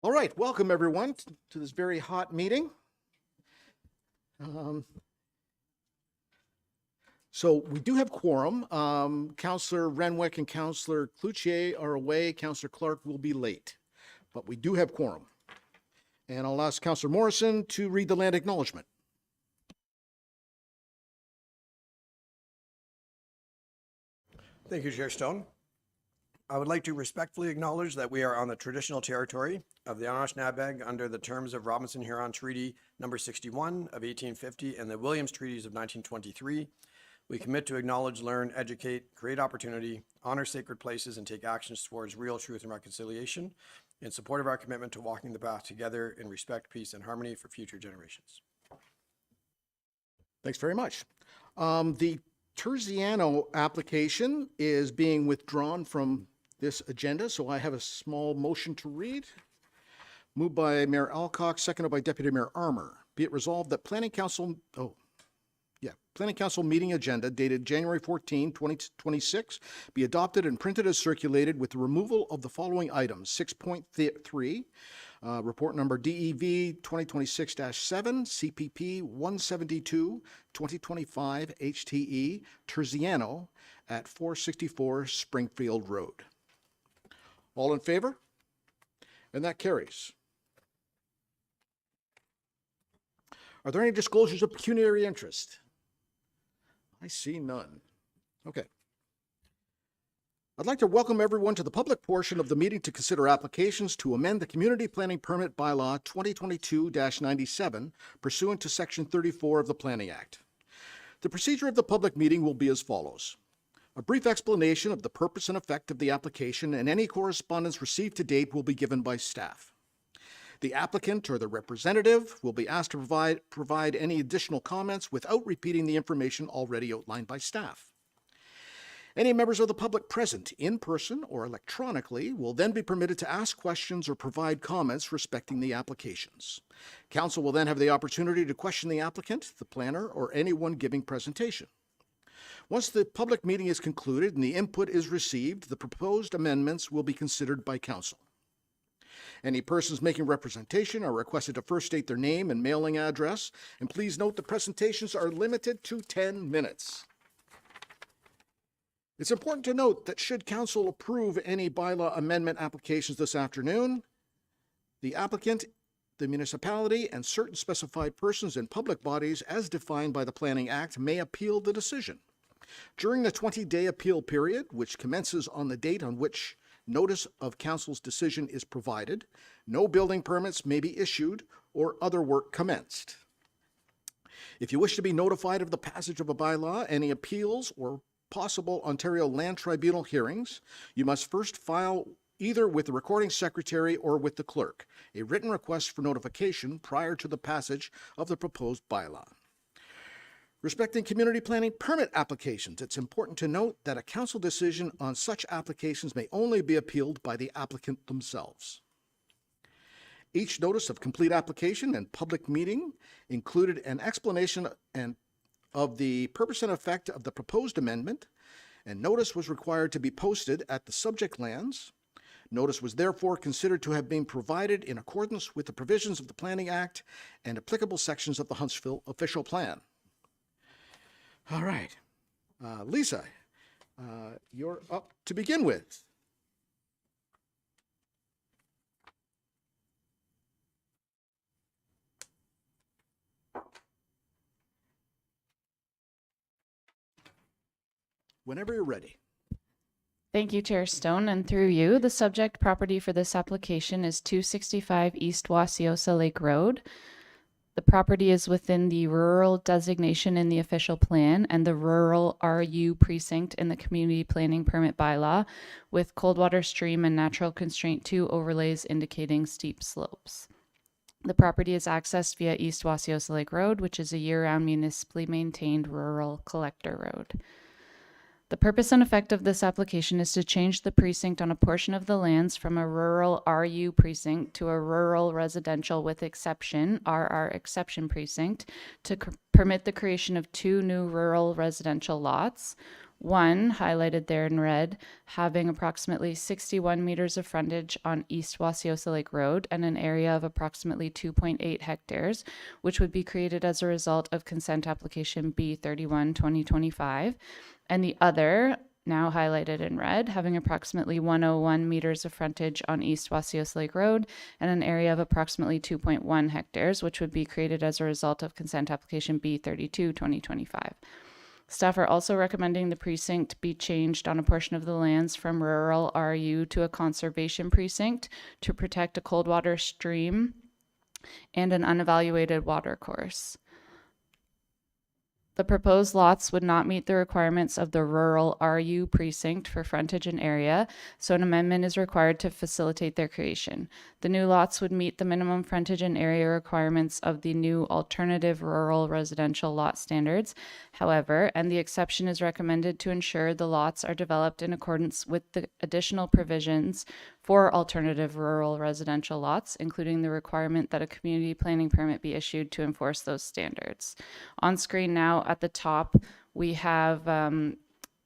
All right, welcome everyone to this very hot meeting. So we do have quorum. Councillor Renwick and Councillor Cloutier are away. Councillor Clark will be late, but we do have quorum. And I'll ask Councillor Morrison to read the land acknowledgement. Thank you, Chair Stone. I would like to respectfully acknowledge that we are on the traditional territory of the Anishinaabeg under the terms of Robinson-Huron Treaty Number 61 of 1850 and the Williams Treaties of 1923. We commit to acknowledge, learn, educate, create opportunity, honor sacred places, and take actions towards real truth and reconciliation in support of our commitment to walking the path together in respect, peace, and harmony for future generations. Thanks very much. The Terziano application is being withdrawn from this agenda, so I have a small motion to read. Moved by Mayor Alcock, seconded by Deputy Mayor Armour. Be it resolved that Planning Council meeting agenda dated January 14, 2026 be adopted and printed as circulated with the removal of the following items. 6.3, report number DEV 2026-7, CPP 172, 2025 HTE Terziano at 464 Springfield Road. All in favor? And that carries. Are there any disclosures of pecuniary interest? I see none. Okay. I'd like to welcome everyone to the public portion of the meeting to consider applications to amend the Community Planning Permit Bylaw 2022-97 pursuant to Section 34 of the Planning Act. The procedure of the public meeting will be as follows. A brief explanation of the purpose and effect of the application and any correspondence received to date will be given by staff. The applicant or the representative will be asked to provide any additional comments without repeating the information already outlined by staff. Any members of the public present in person or electronically will then be permitted to ask questions or provide comments respecting the applications. Council will then have the opportunity to question the applicant, the planner, or anyone giving presentation. Once the public meeting is concluded and the input is received, the proposed amendments will be considered by council. Any persons making representation are requested to first state their name and mailing address, and please note the presentations are limited to 10 minutes. It's important to note that should council approve any bylaw amendment applications this afternoon, the applicant, the municipality, and certain specified persons and public bodies as defined by the Planning Act may appeal the decision. During the 20-day appeal period, which commences on the date on which notice of council's decision is provided, no building permits may be issued or other work commenced. If you wish to be notified of the passage of a bylaw, any appeals, or possible Ontario Land Tribunal hearings, you must first file either with the recording secretary or with the clerk a written request for notification prior to the passage of the proposed bylaw. Respecting community planning permit applications, it's important to note that a council decision on such applications may only be appealed by the applicant themselves. Each notice of complete application and public meeting included an explanation of the purpose and effect of the proposed amendment, and notice was required to be posted at the subject lands. Notice was therefore considered to have been provided in accordance with the provisions of the Planning Act and applicable sections of the Huntsville Official Plan. All right, Lisa, you're up to begin with. Whenever you're ready. Thank you, Chair Stone, and through you, the subject property for this application is 265 East Wasiosa Lake Road. The property is within the rural designation in the official plan and the rural RU precinct in the community planning permit bylaw, with Coldwater Stream and Natural Constraint 2 overlays indicating steep slopes. The property is accessed via East Wasiosa Lake Road, which is a year-round municipally maintained rural collector road. The purpose and effect of this application is to change the precinct on a portion of the lands from a rural RU precinct to a rural residential with exception, RR exception precinct, to permit the creation of 2 new rural residential lots, One, highlighted there in red, having approximately 61 meters of frontage on East Wasiosa Lake Road and an area of approximately 2.8 hectares, which would be created as a result of consent application B31 2025. And the other, now highlighted in red, having approximately 101 meters of frontage on East Wasiosa Lake Road and an area of approximately 2.1 hectares, which would be created as a result of consent application B32 2025. Staff are also recommending the precinct be changed on a portion of the lands from rural RU to a conservation precinct to protect a cold water stream and an unevaluated water course. The proposed lots would not meet the requirements of the rural RU precinct for frontage and area, so an amendment is required to facilitate their creation. The new lots would meet the minimum frontage and area requirements of the new alternative rural residential lot standards. However, and the exception is recommended to ensure the lots are developed in accordance with the additional provisions for alternative rural residential lots, including the requirement that a community planning permit be issued to enforce those standards. On screen now at the top, we have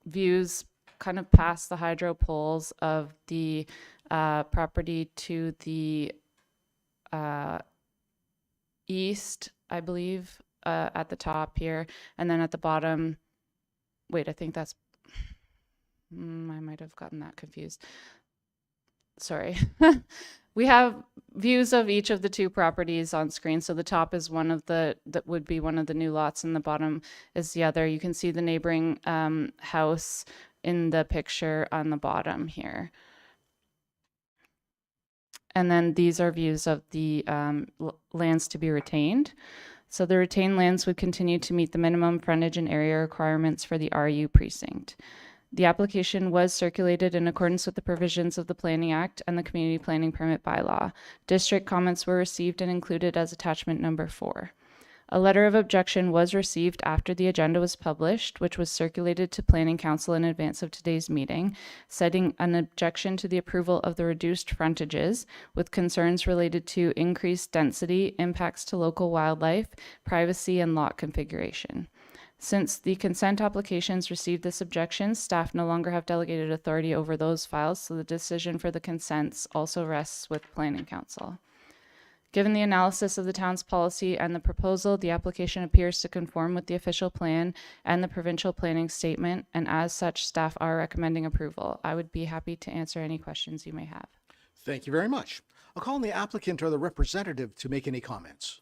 views kind of past the hydro poles of the property to the east, I believe, at the top here. And then at the bottom, wait, I think that's, I might have gotten that confused. Sorry. We have views of each of the two properties on screen. So the top is one of that would be one of the new lots, and the bottom is the other. You can see the neighboring house in the picture on the bottom here. And then these are views of the lands to be retained. So the retained lands would continue to meet the minimum frontage and area requirements for the RU precinct. The application was circulated in accordance with the provisions of the Planning Act and the Community Planning Permit Bylaw. District comments were received and included as attachment number 4. A letter of objection was received after the agenda was published, which was circulated to Planning Council in advance of today's meeting, citing an objection to the approval of the reduced frontages with concerns related to increased density, impacts to local wildlife, privacy, and lot configuration. Since the consent applications received this objection, staff no longer have delegated authority over those files, so the decision for the consents also rests with Planning Council. Given the analysis of the town's policy and the proposal, the application appears to conform with the official plan and the provincial planning statement, and as such, staff are recommending approval. I would be happy to answer any questions you may have. Thank you very much. I'll call on the applicant or the representative to make any comments.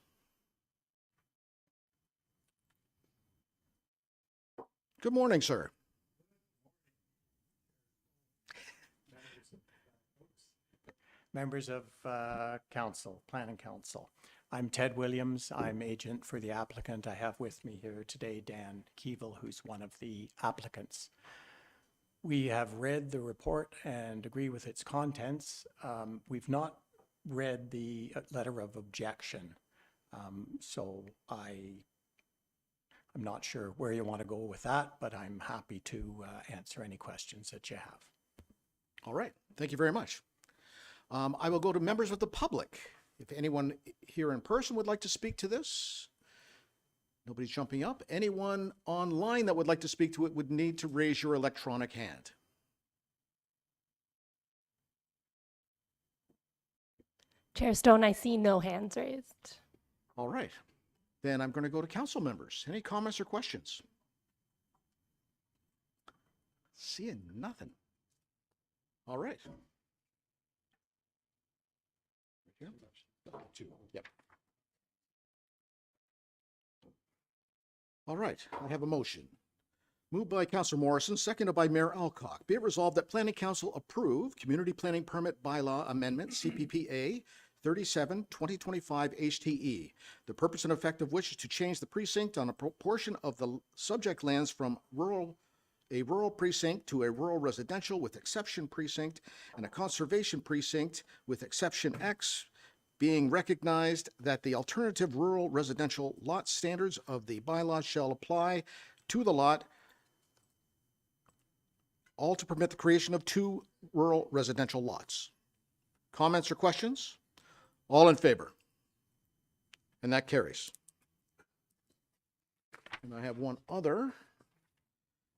Good morning, sir. Members of council, planning council. I'm Ted Williams. I'm agent for the applicant. I have with me here today Dan Keevil, who's one of the applicants. We have read the report and agree with its contents. We've not read the letter of objection, so I'm not sure where you want to go with that, but I'm happy to answer any questions that you have. All right. Thank you very much. I will go to members of the public. If anyone here in person would like to speak to this, nobody's jumping up. Anyone online that would like to speak to it would need to raise your electronic hand. Chair Stone, I see no hands raised. All right. Then I'm going to go to council members. Any comments or questions? Seeing nothing. All right. Yep. All right, I have a motion. Moved by Councillor Morrison, seconded by Mayor Alcock. Be it resolved that Planning Council approve Community Planning Permit Bylaw Amendment, CPPA 37-2025 HTE. The purpose and effect of which is to change the precinct on a portion of the subject lands from a rural precinct to a rural residential with exception precinct and a conservation precinct with exception X, being recognized that the alternative rural residential lot standards of the bylaw shall apply to the lot, all to permit the creation of 2 rural residential lots. Comments or questions? All in favor? And that carries. And I have one other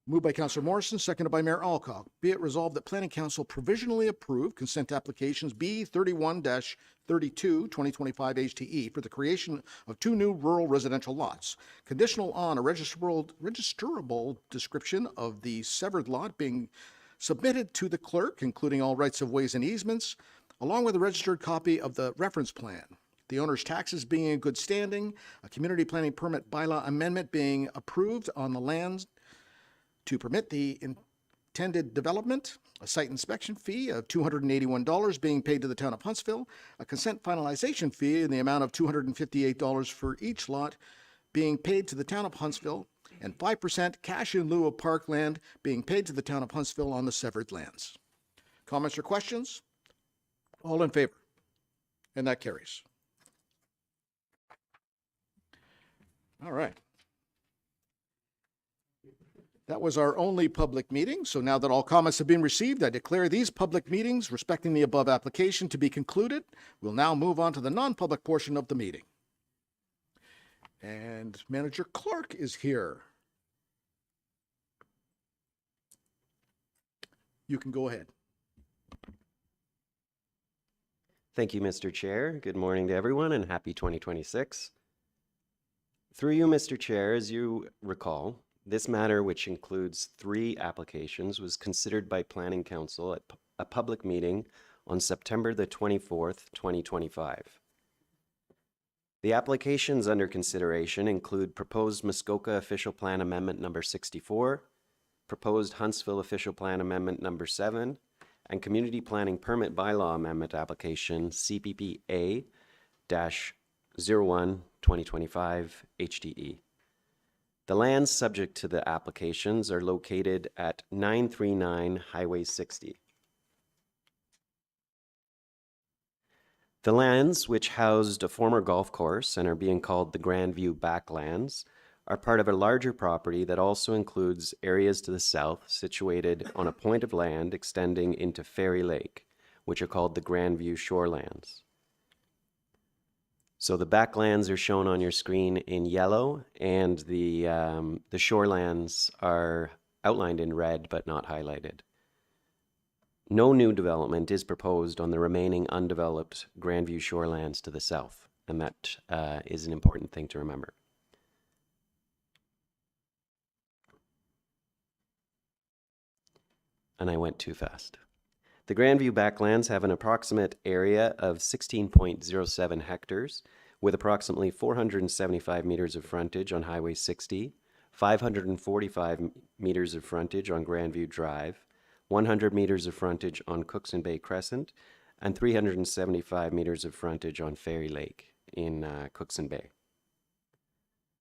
Moved by Councillor Morrison, seconded by Mayor Alcock. Be it resolved that Planning Council provisionally approve consent applications B 31-32, 2025 HTE for the creation of 2 new rural residential lots, conditional on a registerable description of the severed lot being submitted to the clerk, including all rights of ways and easements, along with a registered copy of the reference plan. The owner's taxes being in good standing, a community planning permit bylaw amendment being approved on the lands to permit the intended development, a site inspection fee of $281 being paid to the town of Huntsville, a consent finalization fee in the amount of $258 for each lot being paid to the town of Huntsville, and 5% cash in lieu of parkland being paid to the town of Huntsville on the severed lands. Comments or questions? All in favor? And that carries. All right. That was our only public meeting. So now that all comments have been received, I declare these public meetings respecting the above application to be concluded. We'll now move on to the non-public portion of the meeting. And Manager Clark is here. You can go ahead. Thank you, Mr. Chair. Good morning to everyone and happy 2026. Through you, Mr. Chair, as you recall, this matter, which includes 3 applications, was considered by Planning Council at a public meeting on September the 24th, 2025. The applications under consideration include proposed Muskoka Official Plan Amendment number 64, proposed Huntsville Official Plan Amendment number 7, and Community Planning Permit Bylaw Amendment Application CPPA-01 2025 HDE. The lands subject to the applications are located at 939 Highway 60. The lands, which housed a former golf course and are being called the Grandview Backlands, are part of a larger property that also includes areas to the south situated on a point of land extending into Fairy Lake, which are called the Grandview Shorelands. So the backlands are shown on your screen in yellow, and the shorelands are outlined in red but not highlighted. No new development is proposed on the remaining undeveloped Grandview shorelands to the south, and that is an important thing to remember. And I went too fast. The Grandview Backlands have an approximate area of 16.07 hectares, with approximately 475 meters of frontage on Highway 60, 545 meters of frontage on Grandview Drive, 100 meters of frontage on Cookson Bay Crescent, and 375 meters of frontage on Fairy Lake in Cookson Bay.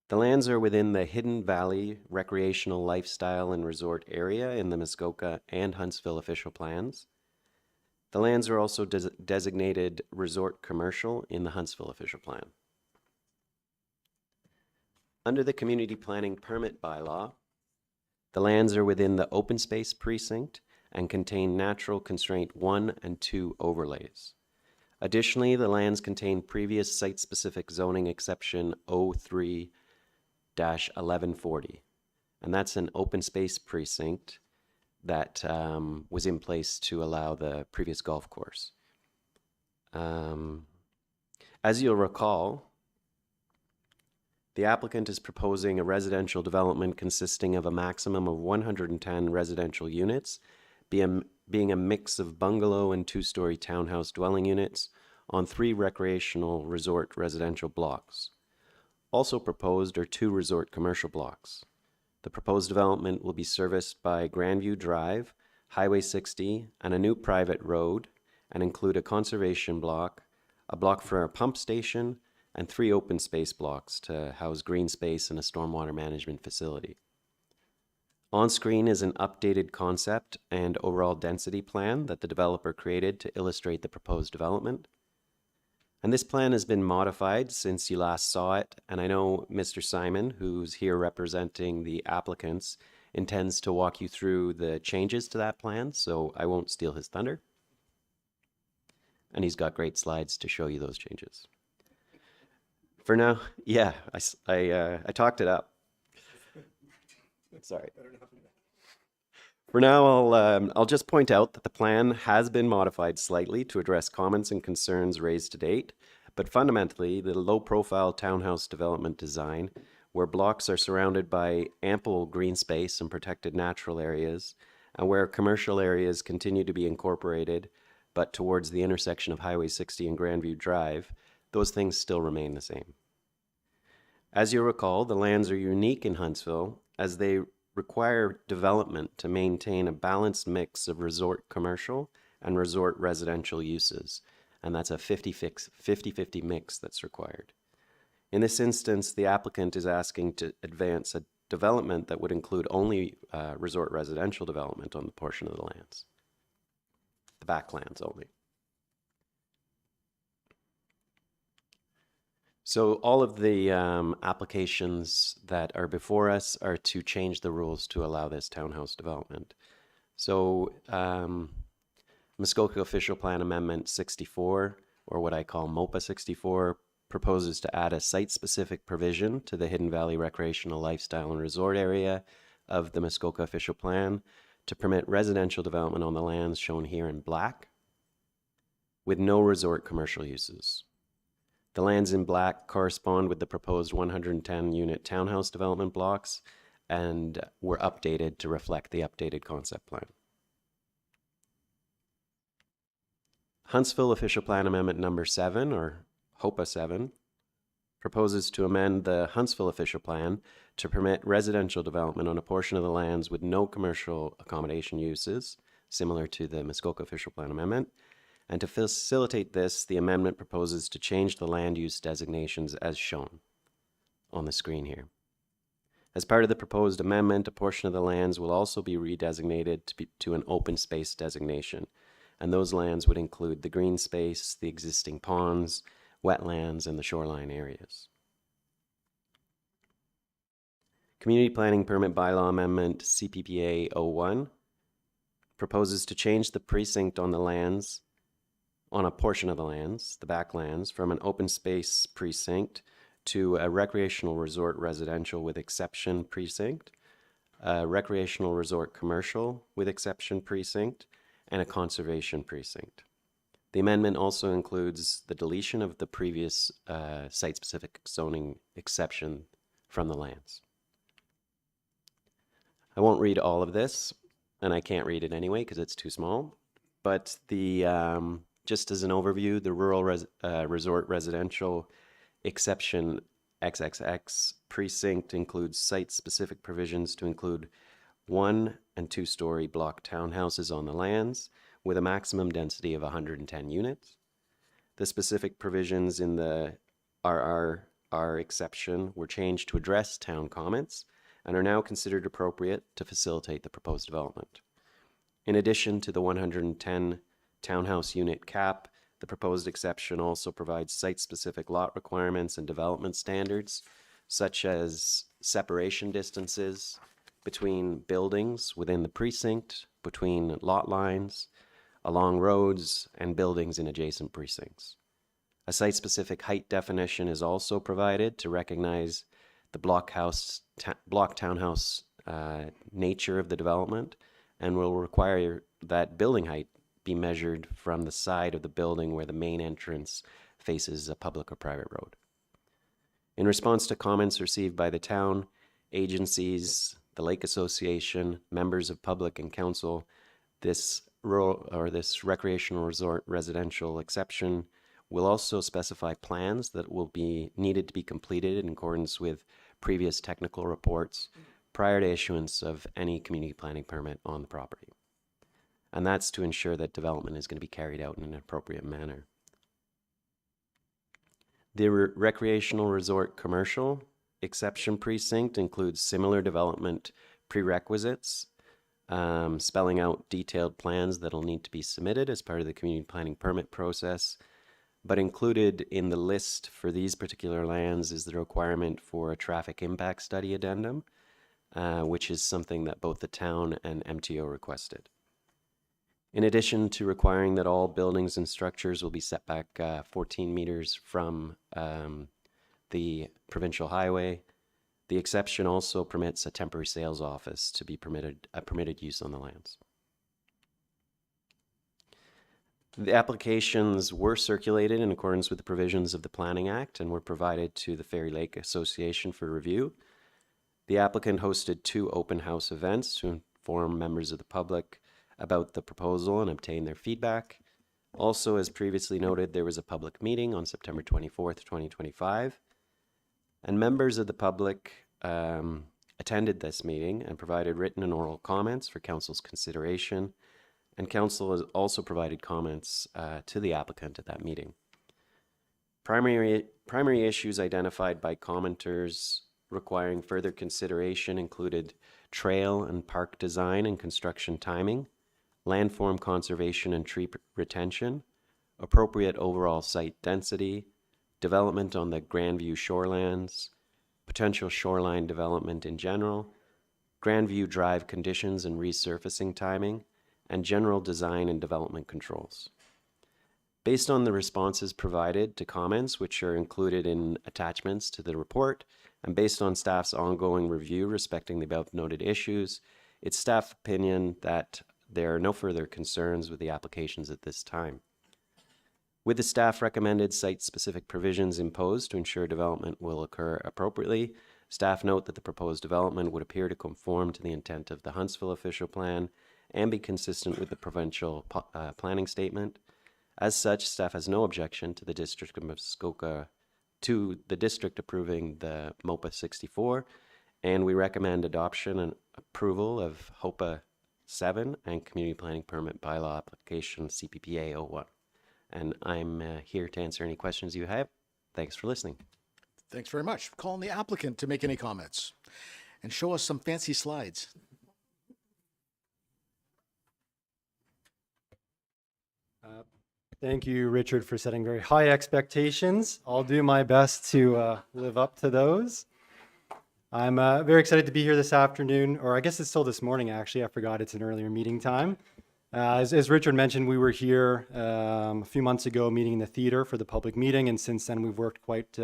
The lands are within the Hidden Valley Recreational Lifestyle and Resort area in the Muskoka and Huntsville official plans. The lands are also designated Resort Commercial in the Huntsville official plan. Under the Community Planning Permit Bylaw, the lands are within the Open Space Precinct and contain Natural Constraint 1 and 2 overlays. Additionally, the lands contain previous site-specific zoning exception 03-1140, and that's an open space precinct that was in place to allow the previous golf course. As you'll recall, the applicant is proposing a residential development consisting of a maximum of 110 residential units, being a mix of bungalow and 2-story townhouse dwelling units on 3 recreational resort residential blocks. Also proposed are 2 resort commercial blocks. The proposed development will be serviced by Grandview Drive, Highway 60, and a new private road, and include a conservation block, a block for a pump station, and 3 open space blocks to house green space and a stormwater management facility. On screen is an updated concept and overall density plan that the developer created to illustrate the proposed development. And this plan has been modified since you last saw it, and I know Mr. Simon, who's here representing the applicants, intends to walk you through the changes to that plan, so I won't steal his thunder. And he's got great slides to show you those changes. For now, yeah, I talked it up. Sorry. For now, I'll just point out that the plan has been modified slightly to address comments and concerns raised to date, but fundamentally, the low-profile townhouse development design, where blocks are surrounded by ample green space and protected natural areas, and where commercial areas continue to be incorporated, but towards the intersection of Highway 60 and Grandview Drive, those things still remain the same. As you'll recall, the lands are unique in Huntsville as they require development to maintain a balanced mix of resort commercial and resort residential uses, and that's a 50-50 mix that's required. In this instance, the applicant is asking to advance a development that would include only resort residential development on the portion of the lands, the backlands only. So all of the applications that are before us are to change the rules to allow this townhouse development. So Muskoka Official Plan Amendment 64, or what I call MOPA 64, proposes to add a site-specific provision to the Hidden Valley Recreational Lifestyle and Resort area of the Muskoka Official Plan to permit residential development on the lands shown here in black with no resort commercial uses. The lands in black correspond with the proposed 110-unit townhouse development blocks and were updated to reflect the updated concept plan. Huntsville Official Plan Amendment number 7, or HOPA 7, proposes to amend the Huntsville Official Plan to permit residential development on a portion of the lands with no commercial accommodation uses, similar to the Muskoka Official Plan Amendment. And to facilitate this, the amendment proposes to change the land use designations as shown on the screen here. As part of the proposed amendment, a portion of the lands will also be redesignated to an open space designation, and those lands would include the green space, the existing ponds, wetlands, and the shoreline areas. Community Planning Permit Bylaw Amendment CPPA 01 proposes to change the precinct on the lands, on a portion of the lands, the backlands, from an open space precinct to a recreational resort residential with exception precinct, a recreational resort commercial with exception precinct, and a conservation precinct. The amendment also includes the deletion of the previous site-specific zoning exception from the lands. I won't read all of this, and I can't read it anyway because it's too small, but the just as an overview, the rural resort residential exception XXX precinct includes site-specific provisions to include 1- and 2-story block townhouses on the lands with a maximum density of 110 units. The specific provisions in the RRR exception were changed to address town comments and are now considered appropriate to facilitate the proposed development. In addition to the 110 townhouse unit cap, the proposed exception also provides site-specific lot requirements and development standards, such as separation distances between buildings within the precinct, between lot lines, along roads, and buildings in adjacent precincts. A site-specific height definition is also provided to recognize the block townhouse nature of the development and will require that building height be measured from the side of the building where the main entrance faces a public or private road. In response to comments received by the town, agencies, the Lake Association, members of public and council, this recreational resort residential exception will also specify plans that will be needed to be completed in accordance with previous technical reports prior to issuance of any community planning permit on the property. And that's to ensure that development is going to be carried out in an appropriate manner. The recreational resort commercial exception precinct includes similar development prerequisites, spelling out detailed plans that will need to be submitted as part of the community planning permit process. But included in the list for these particular lands is the requirement for a traffic impact study addendum, which is something that both the town and MTO requested. In addition to requiring that all buildings and structures will be set back 14 meters from the provincial highway, The exception also permits a temporary sales office to be permitted use on the lands. The applications were circulated in accordance with the provisions of the Planning Act and were provided to the Fairy Lake Association for review. The applicant hosted 2 open house events to inform members of the public about the proposal and obtain their feedback. Also, as previously noted, there was a public meeting on September 24th, 2025, and members of the public attended this meeting and provided written and oral comments for council's consideration, and council has also provided comments to the applicant at that meeting. Primary issues identified by commenters requiring further consideration included trail and park design and construction timing, landform conservation and tree retention, appropriate overall site density, development on the Grandview shorelands, potential shoreline development in general, Grandview Drive conditions and resurfacing timing, and general design and development controls. Based on the responses provided to comments, which are included in attachments to the report, and based on staff's ongoing review respecting the above noted issues, it's staff opinion that there are no further concerns with the applications at this time. With the staff recommended site-specific provisions imposed to ensure development will occur appropriately, staff note that the proposed development would appear to conform to the intent of the Huntsville official plan and be consistent with the provincial planning statement. As such, staff has no objection to the District of Muskoka approving the MOPA 64, and we recommend adoption and approval of HOPA 7 and Community Planning Permit Bylaw Application CPPA 01. And I'm here to answer any questions you have. Thanks for listening. Thanks very much. Call on the applicant to make any comments and show us some fancy slides. Thank you, Richard, for setting very high expectations. I'll do my best to live up to those. I'm very excited to be here this afternoon, or I guess it's still this morning, actually. I forgot it's an earlier meeting time. As Richard mentioned, we were here a few months ago meeting in the theater for the public meeting, and since then we've worked quite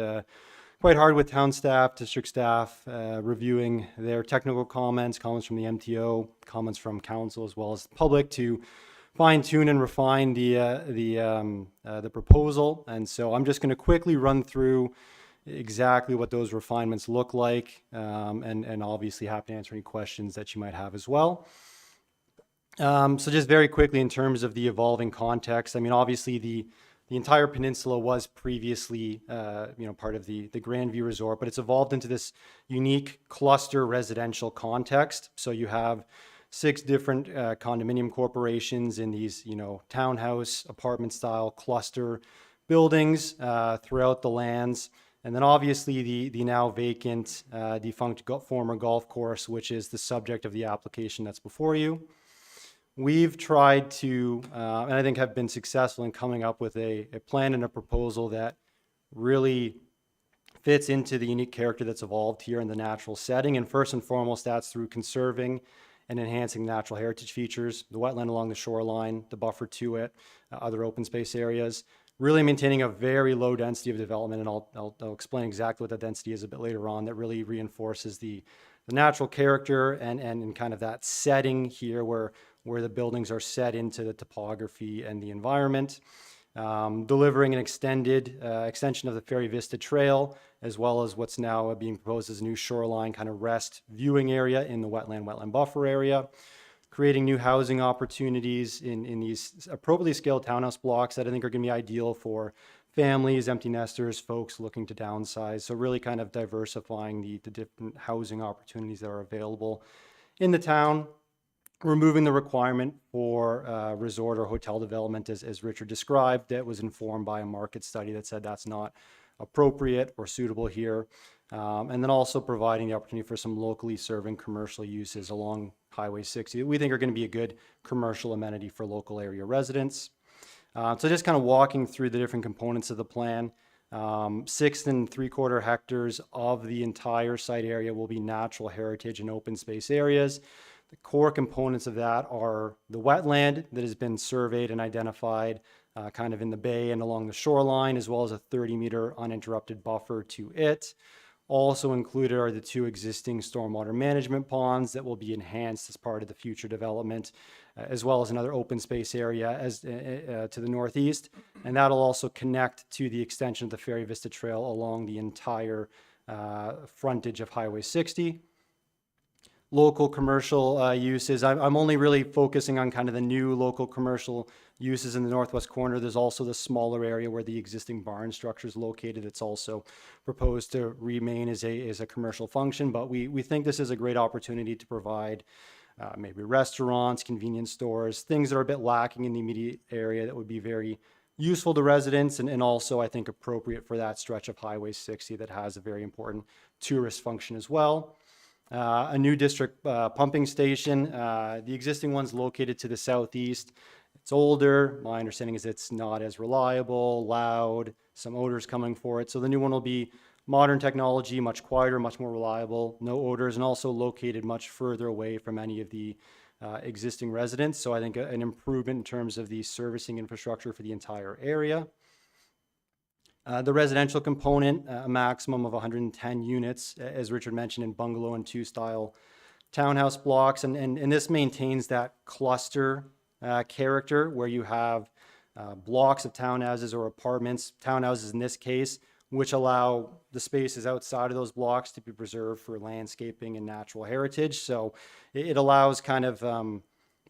hard with town staff, district staff, reviewing their technical comments from the MTO, comments from council, as well as the public to fine-tune and refine the proposal. And so I'm just going to quickly run through exactly what those refinements look like, and obviously happy to answer any questions that you might have as well. So just very quickly in terms of the evolving context, I mean, obviously the entire peninsula was previously, part of the Grandview Resort, but it's evolved into this unique cluster residential context. So you have 6 different condominium corporations in these, townhouse, apartment style cluster buildings throughout the lands. And then obviously the now vacant defunct former golf course, which is the subject of the application that's before you. We've tried to, and I think have been successful in coming up with a plan and a proposal that really fits into the unique character that's evolved here in the natural setting. And first and foremost, that's through conserving and enhancing natural heritage features, the wetland along the shoreline, the buffer to it, other open space areas, really maintaining a very low density of development. And I'll explain exactly what that density is a bit later on, that really reinforces the natural character and kind of that setting here where the buildings are set into the topography and the environment. Delivering an extension of the Ferry Vista Trail, as well as what's now being proposed as a new shoreline kind of rest viewing area in the wetland buffer area. Creating new housing opportunities in these appropriately scaled townhouse blocks that I think are going to be ideal for families, empty nesters, folks looking to downsize. So really kind of diversifying the different housing opportunities that are available in the town. Removing the requirement for resort or hotel development, as Richard described, that was informed by a market study that said that's not appropriate or suitable here. And then also providing the opportunity for some locally serving commercial uses along Highway 60 that we think are going to be a good commercial amenity for local area residents. So just kind of walking through the different components of the plan. 6 3/4 hectares of the entire site area will be natural heritage and open space areas. The core components of that are the wetland that has been surveyed and identified kind of in the bay and along the shoreline, as well as a 30-meter uninterrupted buffer to it. Also included are the 2 existing stormwater management ponds that will be enhanced as part of the future development, as well as another open space area to the northeast. And that'll also connect to the extension of the Ferry Vista Trail along the entire frontage of Highway 60. Local commercial uses, I'm only really focusing on kind of the new local commercial uses in the northwest corner. There's also the smaller area where the existing barn structure is located. It's also proposed to remain as a commercial function, but we think this is a great opportunity to provide maybe restaurants, convenience stores, things that are a bit lacking in the immediate area that would be very useful to residents, and also I think appropriate for that stretch of Highway 60 that has a very important tourist function as well. A new district pumping station. The existing one's located to the southeast. It's older. My understanding is it's not as reliable, loud, some odors coming for it. So the new one will be modern technology, much quieter, much more reliable, no odors, and also located much further away from any of the existing residents. So I think an improvement in terms of the servicing infrastructure for the entire area. The residential component, a maximum of 110 units, as Richard mentioned, in bungalow and 2 style townhouse blocks. And this maintains that cluster character where you have blocks of townhouses or apartments, townhouses in this case, which allow the spaces outside of those blocks to be preserved for landscaping and natural heritage. So it allows kind of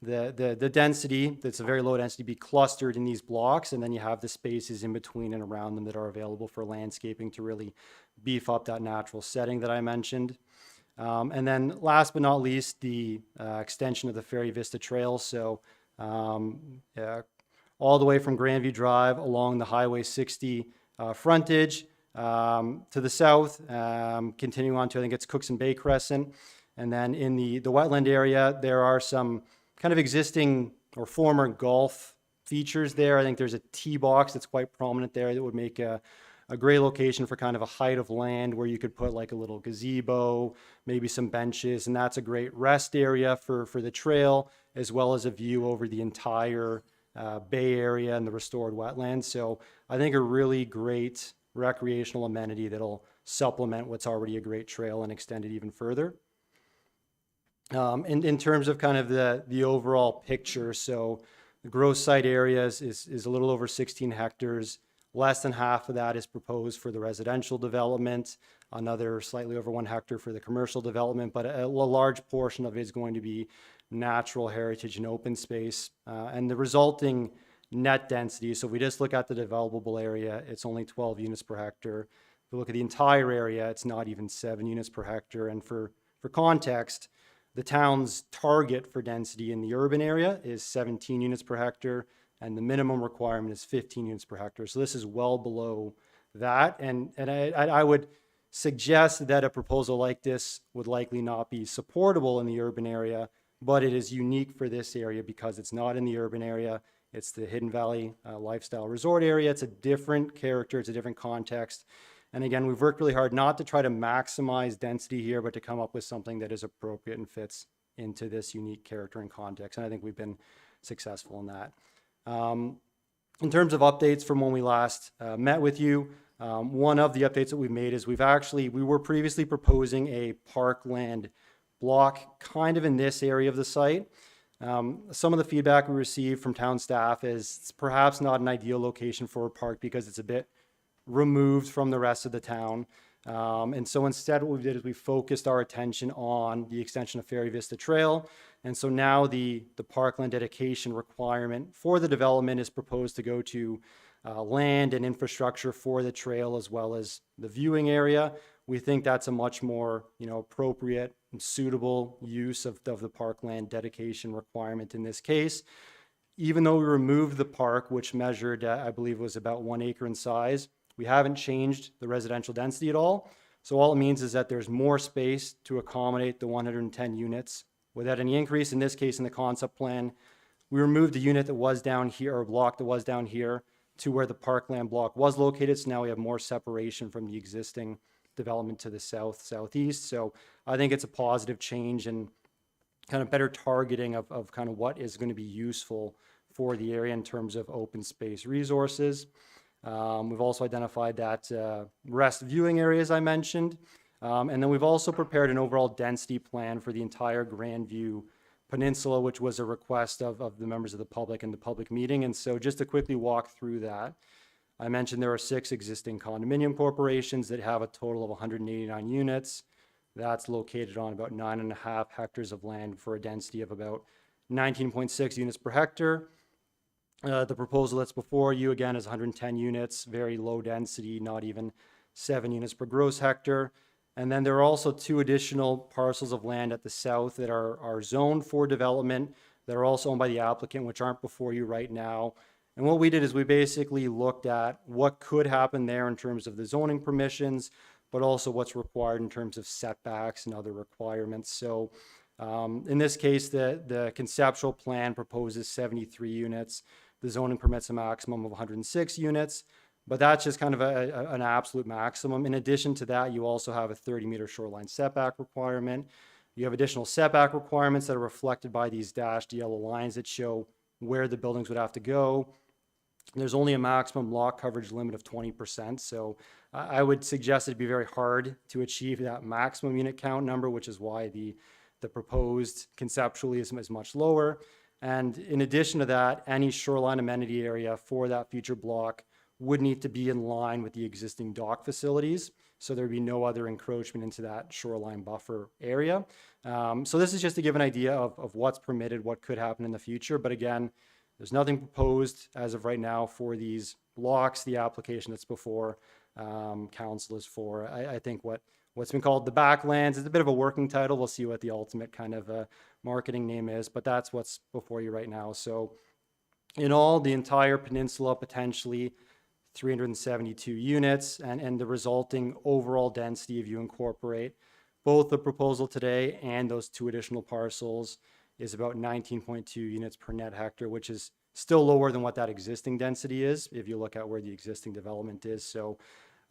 the density, that's a very low density, be clustered in these blocks, and then you have the spaces in between and around them that are available for landscaping to really beef up that natural setting that I mentioned. And then last but not least, the extension of the Ferry Vista Trail. So all the way from Grandview Drive along the Highway 60 frontage to the south, continuing on to, I think it's Cookson Bay Crescent. And then in the wetland area, there are some kind of existing or former golf features there. I think there's a tee box that's quite prominent there that would make a great location for kind of a height of land where you could put like a little gazebo, maybe some benches, and that's a great rest area for the trail, as well as a view over the entire bay area and the restored wetlands. So I think a really great recreational amenity that'll supplement what's already a great trail and extend it even further. In terms of kind of the overall picture, so the gross site area is a little over 16 hectares. Less than half of that is proposed for the residential development, another slightly over 1 hectare for the commercial development, but a large portion of it is going to be natural heritage and open space. And the resulting net density, so if we just look at the developable area, it's only 12 units per hectare. If we look at the entire area, it's not even 7 units per hectare. And for context, the town's target for density in the urban area is 17 units per hectare, and the minimum requirement is 15 units per hectare. So this is well below that. And I would suggest that a proposal like this would likely not be supportable in the urban area, but it is unique for this area because it's not in the urban area. It's the Hidden Valley Lifestyle Resort area. It's a different character. It's a different context. And again, we've worked really hard not to try to maximize density here, but to come up with something that is appropriate and fits into this unique character and context. And I think we've been successful in that. In terms of updates from when we last met with you, one of the updates that we've made is we were previously proposing a parkland block kind of in this area of the site. Some of the feedback we received from town staff is it's perhaps not an ideal location for a park because it's a bit removed from the rest of the town. And so instead what we did is we focused our attention on the extension of Ferry Vista Trail. And so now the parkland dedication requirement for the development is proposed to go to land and infrastructure for the trail as well as the viewing area. We think that's a much more appropriate and suitable use of the parkland dedication requirement in this case. Even though we removed the park, which measured, I believe was about 1 acre in size, we haven't changed the residential density at all. So all it means is that there's more space to accommodate the 110 units without any increase. In this case, in the concept plan, we removed a unit that was down here, or a block that was down here, to where the parkland block was located. So now we have more separation from the existing development to the southeast. So I think it's a positive change and kind of better targeting of kind of what is going to be useful for the area in terms of open space resources. We've also identified that rest viewing areas I mentioned. And then we've also prepared an overall density plan for the entire Grandview Peninsula, which was a request of the members of the public in the public meeting. And so just to quickly walk through that, I mentioned there are 6 existing condominium corporations that have a total of 189 units. That's located on about 9.5 hectares of land for a density of about 19.6 units per hectare. The proposal that's before you again is 110 units, very low density, not even 7 units per gross hectare. And then there are also 2 additional parcels of land at the south that are zoned for development that are also owned by the applicant, which aren't before you right now. And what we did is we basically looked at what could happen there in terms of the zoning permissions, but also what's required in terms of setbacks and other requirements. So in this case, the conceptual plan proposes 73 units. The zoning permits a maximum of 106 units, but that's just kind of an absolute maximum. In addition to that, you also have a 30-meter shoreline setback requirement. You have additional setback requirements that are reflected by these dashed yellow lines that show where the buildings would have to go. There's only a maximum lot coverage limit of 20%. So I would suggest it'd be very hard to achieve that maximum unit count number, which is why the proposed conceptually is much lower. And in addition to that, any shoreline amenity area for that future block would need to be in line with the existing dock facilities. So there'd be no other encroachment into that shoreline buffer area. So this is just to give an idea of what's permitted, what could happen in the future. But again, there's nothing proposed as of right now for these blocks. The application that's before council is for, I think what's been called the backlands. It's a bit of a working title. We'll see what the ultimate kind of marketing name is, but that's what's before you right now. So in all, the entire peninsula, potentially 372 units, and the resulting overall density, if you incorporate both the proposal today and those 2 additional parcels, is about 19.2 units per net hectare, which is still lower than what that existing density is if you look at where the existing development is. So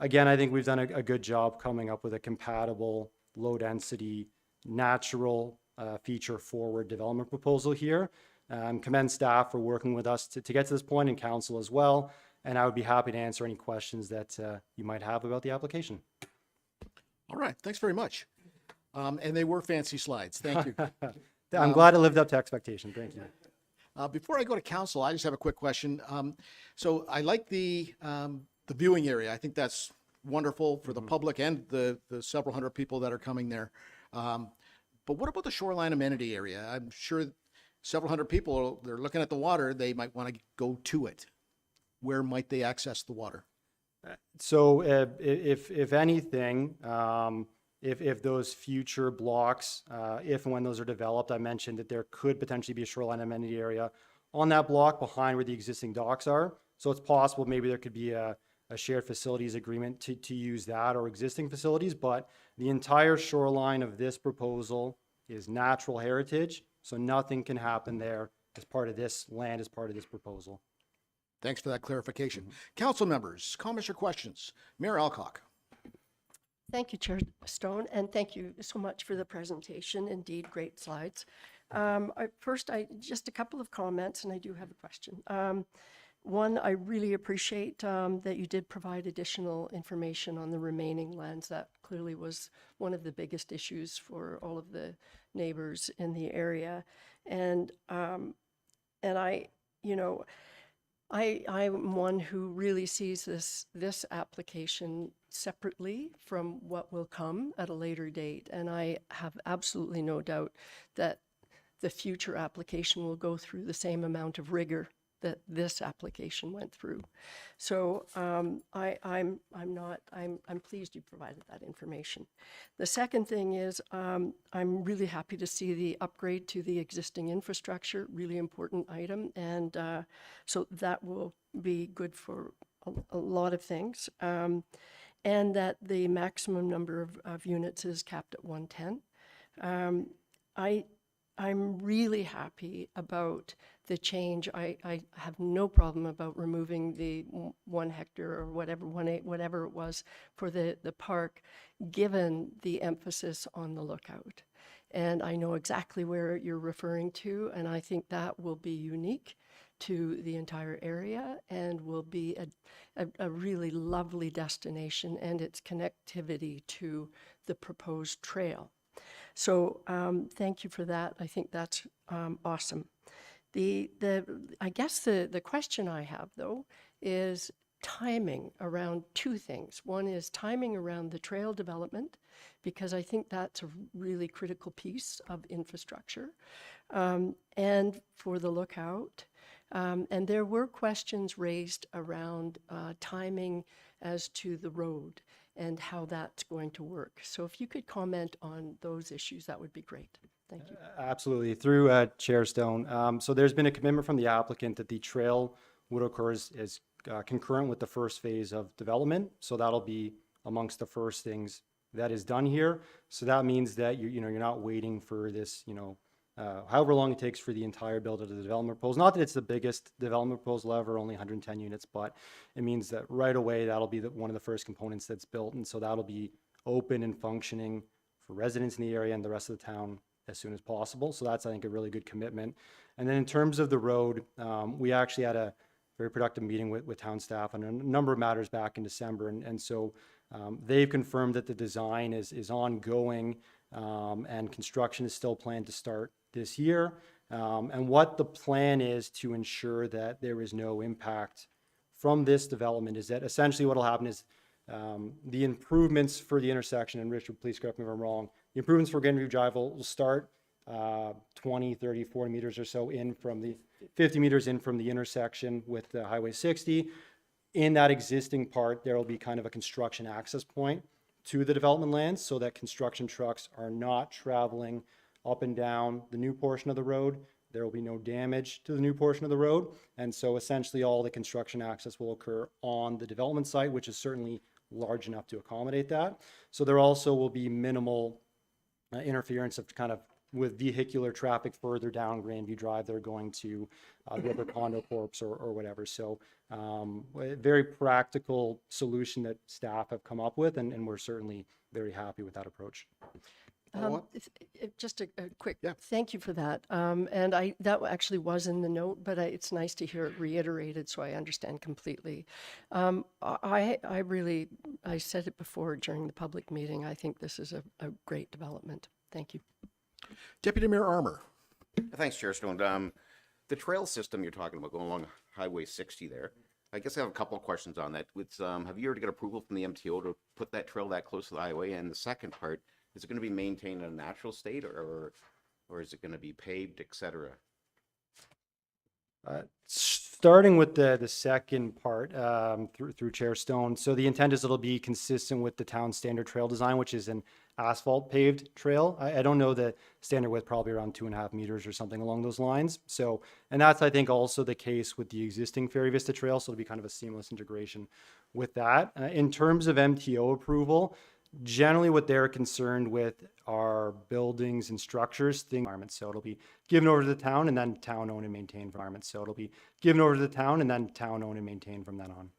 again, I think we've done a good job coming up with a compatible, low density, natural feature forward development proposal here. Commend staff for working with us to get to this point, and council as well. And I would be happy to answer any questions that you might have about the application. All right, thanks very much. And they were fancy slides. Thank you. I'm glad it lived up to expectation. Thank you. Before I go to council, I just have a quick question. So I like the viewing area. I think that's wonderful for the public and the several hundred people that are coming there. But what about the shoreline amenity area? I'm sure several hundred people, they're looking at the water, they might want to go to it. Where might they access the water? So if anything, if those future blocks, if and when those are developed, I mentioned that there could potentially be a shoreline amenity area on that block behind where the existing docks are. So it's possible maybe there could be a shared facilities agreement to use that or existing facilities, but the entire shoreline of this proposal is natural heritage. So nothing can happen there as part of this land, as part of this proposal. Thanks for that clarification. Council members, comments or questions? Mayor Alcock. Thank you, Chair Stone, and thank you so much for the presentation. Indeed, great slides. First, just a couple of comments, and I do have a question. One, I really appreciate that you did provide additional information on the remaining lands. That clearly was one of the biggest issues for all of the neighbors in the area. And I'm one who really sees this application separately from what will come at a later date. And I have absolutely no doubt that the future application will go through the same amount of rigor that this application went through. So I'm pleased you provided that information. The second thing is I'm really happy to see the upgrade to the existing infrastructure, really important item. And so that will be good for a lot of things. And that the maximum number of units is capped at 110. I'm really happy about the change. I have no problem about removing the 1 hectare or whatever it was for the park, given the emphasis on the lookout. And I know exactly where you're referring to, and I think that will be unique. to the entire area and will be a really lovely destination, and its connectivity to the proposed trail. So thank you for that. I think that's awesome. I guess the question I have, though, is timing around two things. One is timing around the trail development, because I think that's a really critical piece of infrastructure, and for the lookout. And there were questions raised around timing as to the road and how that's going to work. So if you could comment on those issues, that would be great. Thank you. Absolutely. Through Chair Stone. So there's been a commitment from the applicant that the trail would occur as concurrent with the first phase of development. So that'll be amongst the first things that is done here. So that means that you're not waiting for this, however long it takes for the entire build of the development proposal. Not that it's the biggest development proposal ever, only 110 units, but it means that right away that'll be one of the first components that's built. And so that'll be open and functioning for residents in the area and the rest of the town as soon as possible. So that's, I think, a really good commitment. And then in terms of the road, we actually had a very productive meeting with town staff on a number of matters back in December. And so they've confirmed that the design is ongoing, and construction is still planned to start this year. And what the plan is to ensure that there is no impact from this development is that essentially what will happen is the improvements for the intersection, and Richard, please correct me if I'm wrong, the improvements for Grandview Drive will start 20, 30, 40 meters or so in from the 50 meters in from the intersection with Highway 60. In that existing part, there will be kind of a construction access point to the development lands so that construction trucks are not traveling up and down the new portion of the road. There will be no damage to the new portion of the road. And so essentially all the construction access will occur on the development site, which is certainly large enough to accommodate that. So there also will be minimal interference of kind of with vehicular traffic further down Grandview Drive. They're going to the other condo corps or whatever. So a very practical solution that staff have come up with, and we're certainly very happy with that approach. Just a quick, Yeah. thank you for that. And that actually was in the note, but it's nice to hear it reiterated so I understand completely. I said it before during the public meeting, I think this is a great development. Thank you. Deputy Mayor Armour. Thanks, Chair Stone. The trail system you're talking about going along Highway 60 there, I guess I have a couple of questions on that. Have you already got approval from the MTO to put that trail that close to the highway? And the second part, is it going to be maintained in a natural state or is it going to be paved, et cetera? Starting with the second part through Chair Stone. So the intent is it'll be consistent with the town standard trail design, which is an asphalt paved trail. I don't know the standard width, probably around 2.5 meters or something along those lines. So, and that's, I think, also the case with the existing Ferry Vista Trail. So it'll be kind of a seamless integration with that. In terms of MTO approval, generally what they're concerned with are buildings and structures, environments. So it'll be given over to the town and then town owned and maintained environments. So it'll be given over to the town and then town owned and maintained from then on.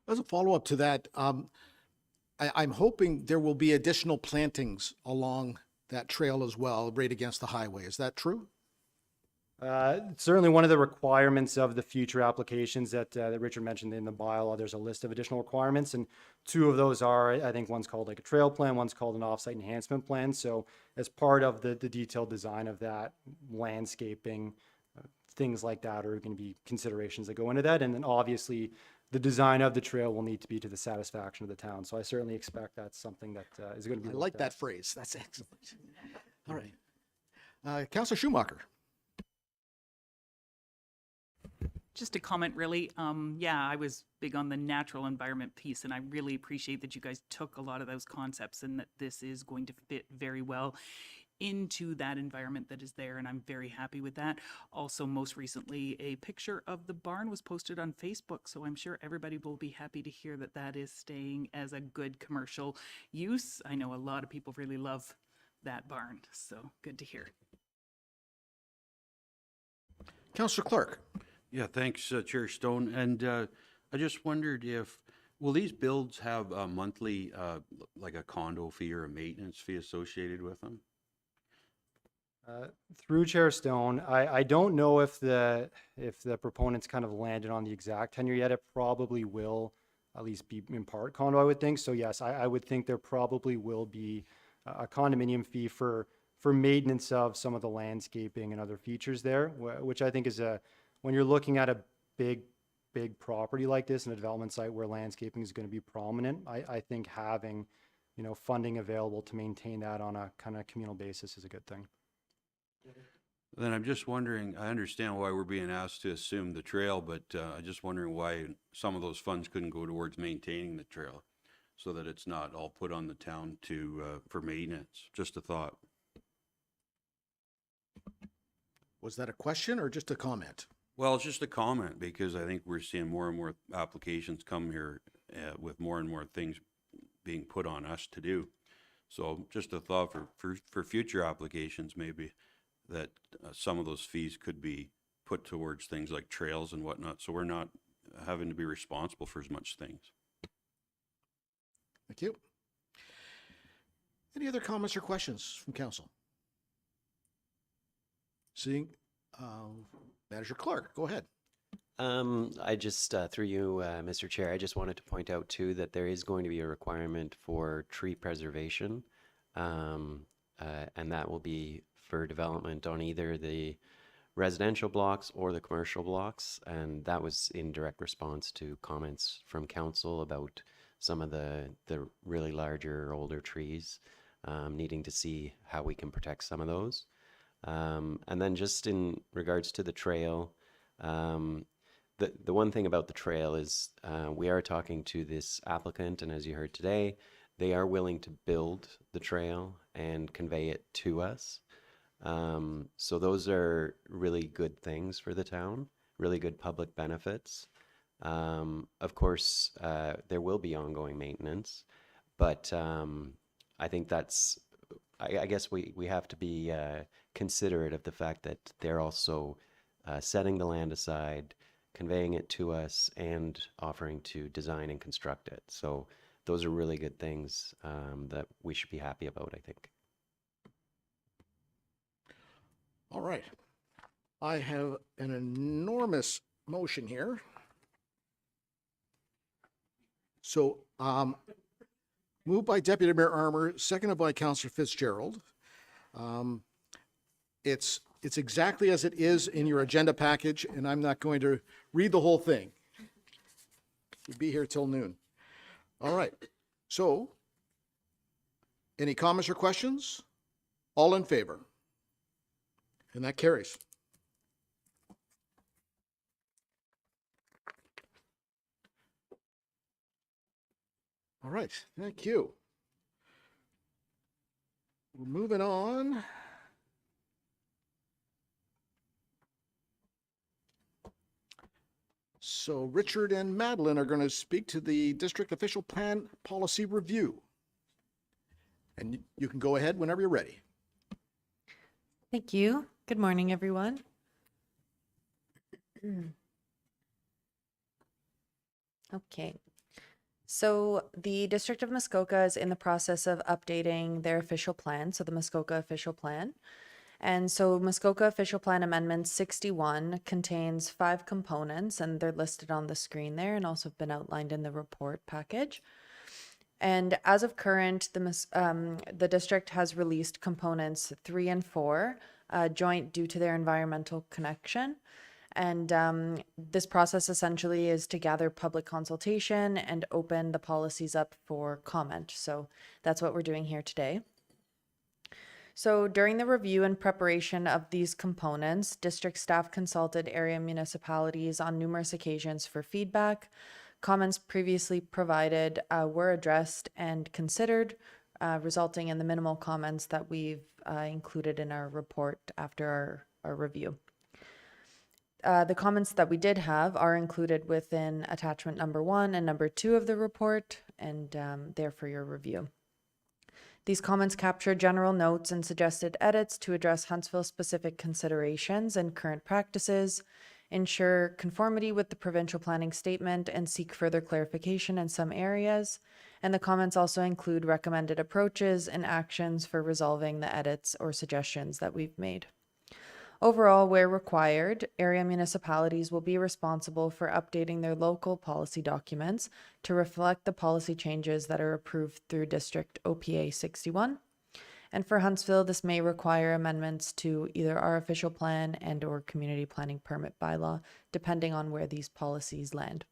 As a follow-up to that, I'm hoping there will be additional plantings along that trail as well, right against the highway. Is that true? Certainly one of the requirements of the future applications that Richard mentioned in the bylaw, there's a list of additional requirements, and two of those are, I think one's called like a trail plan, one's called an offsite enhancement plan. So as part of the detailed design of that, landscaping, things like that are going to be considerations that go into that. And then obviously the design of the trail will need to be to the satisfaction of the town. So I certainly expect that's something that is going to be. I like that phrase. That's excellent. All right. Councillor Schumacher. Just a comment, really. Yeah, I was big on the natural environment piece, and I really appreciate that you guys took a lot of those concepts and that this is going to fit very well into that environment that is there, and I'm very happy with that. Also, most recently, a picture of the barn was posted on Facebook, so I'm sure everybody will be happy to hear that that is staying as a good commercial use. I know a lot of people really love that barn, so good to hear. Councillor Clark. Yeah, thanks, Chair Stone. And I just wondered will these builds have a monthly, like a condo fee or a maintenance fee associated with them? Through Chair Stone, I don't know if the proponents kind of landed on the exact tenure yet. It probably will at least be in part condo, I would think. So yes, I would think there probably will be a condominium fee for maintenance of some of the landscaping and other features there, which I think is when you're looking at a big property like this and a development site where landscaping is going to be prominent, I think having, funding available to maintain that on a kind of communal basis is a good thing. Then I'm just wondering, I understand why we're being asked to assume the trail, but I'm just wondering why some of those funds couldn't go towards maintaining the trail so that it's not all put on the town for maintenance. Just a thought. Was that a question or just a comment? Well, it's just a comment because I think we're seeing more and more applications come here with more and more things being put on us to do. So just a thought for future applications, maybe that some of those fees could be put towards things like trails and whatnot. So we're not having to be responsible for as much things. Thank you. Any other comments or questions from council? Seeing Manager Clark, go ahead. I just, through you, Mr. Chair, I just wanted to point out too that there is going to be a requirement for tree preservation. And that will be for development on either the residential blocks or the commercial blocks. And that was in direct response to comments from council about some of the really larger, older trees, needing to see how we can protect some of those. And then just in regards to the trail, the one thing about the trail is we are talking to this applicant, and as you heard today, they are willing to build the trail and convey it to us. So those are really good things for the town, really good public benefits. Of course, there will be ongoing maintenance, but I think that's, I guess we have to be considerate of the fact that they're also setting the land aside, conveying it to us, and offering to design and construct it. So those are really good things that we should be happy about, I think. All right. I have an enormous motion here. So, moved by Deputy Mayor Armour, seconded by Councillor Fitzgerald. It's exactly as it is in your agenda package, and I'm not going to read the whole thing. We'll be here till noon. All right. So, any comments or questions? All in favor? And that carries. All right, thank you. We're moving on. So Richard and Madeline are going to speak to the district official plan policy review. And you can go ahead whenever you're ready. Thank you. Good morning, everyone. Okay. So the District of Muskoka is in the process of updating their official plan, so the Muskoka official plan. And so Muskoka official plan amendment 61 contains 5 components, and they're listed on the screen there and also been outlined in the report package. And as of current, the district has released components 3 and 4, joint due to their environmental connection. And this process essentially is to gather public consultation and open the policies up for comment. So that's what we're doing here today. So during the review and preparation of these components, district staff consulted area municipalities on numerous occasions for feedback. Comments previously provided were addressed and considered, resulting in the minimal comments that we've included in our report after our review. The comments that we did have are included within attachment number 1 and number 2 of the report, and there for your review. These comments capture general notes and suggested edits to address Huntsville-specific considerations and current practices, ensure conformity with the provincial planning statement, and seek further clarification in some areas. And the comments also include recommended approaches and actions for resolving the edits or suggestions that we've made. Overall, where required, area municipalities will be responsible for updating their local policy documents to reflect the policy changes that are approved through District OPA 61. And for Huntsville, this may require amendments to either our official plan and or community planning permit bylaw, depending on where these policies land.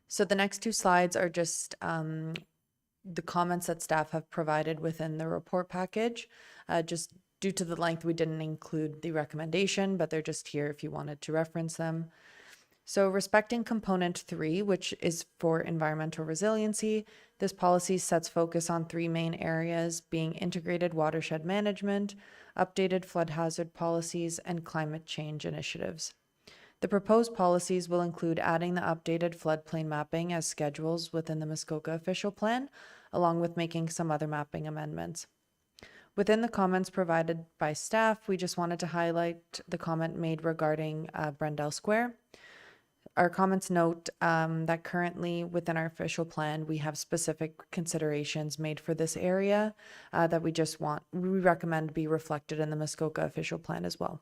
So the next two slides are just the comments that staff have provided within the report package. Just due to the length, we didn't include the recommendation, but they're just here if you wanted to reference them. So respecting component 3, which is for environmental resiliency, this policy sets focus on 3 main areas, being integrated watershed management, updated flood hazard policies, and climate change initiatives. The proposed policies will include adding the updated floodplain mapping as schedules within the Muskoka official plan, along with making some other mapping amendments. Within the comments provided by staff, we just wanted to highlight the comment made regarding Brendel Square. Our comments note that currently within our official plan, we have specific considerations made for this area that we recommend be reflected in the Muskoka official plan as well.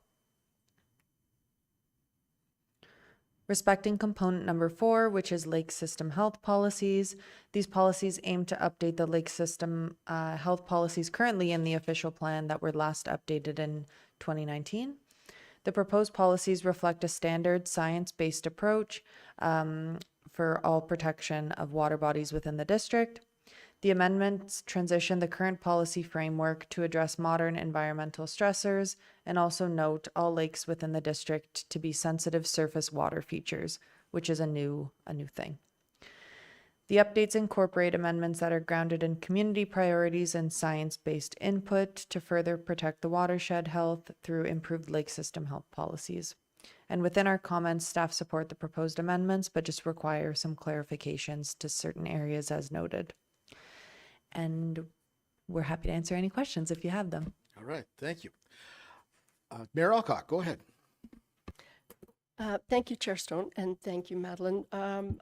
Respecting component number 4, which is lake system health policies. These policies aim to update the lake system health policies currently in the official plan that were last updated in 2019. The proposed policies reflect a standard science-based approach for all protection of water bodies within the district. The amendments transition the current policy framework to address modern environmental stressors and also note all lakes within the district to be sensitive surface water features, which is a new thing. The updates incorporate amendments that are grounded in community priorities and science-based input to further protect the watershed health through improved lake system health policies. And within our comments, staff support the proposed amendments, but just require some clarifications to certain areas as noted. And we're happy to answer any questions if you have them. All right, thank you. Mayor Alcock, go ahead. Thank you, Chair Stone, and thank you, Madeline.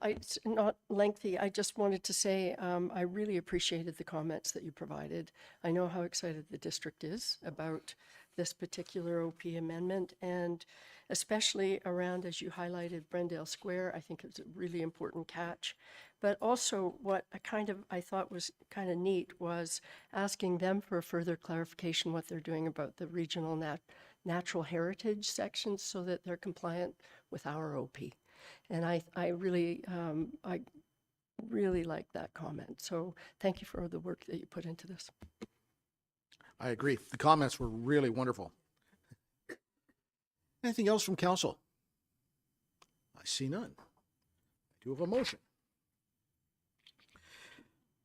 It's not lengthy. I just wanted to say I really appreciated the comments that you provided. I know how excited the district is about this particular OP amendment, and especially around, as you highlighted, Brendel Square. I think it's a really important catch. But also what I thought was kind of neat was asking them for further clarification what they're doing about the regional natural heritage sections so that they're compliant with our OP. And I really like that comment. So thank you for the work that you put into this. I agree. The comments were really wonderful. Anything else from council? I see none. I do have a motion.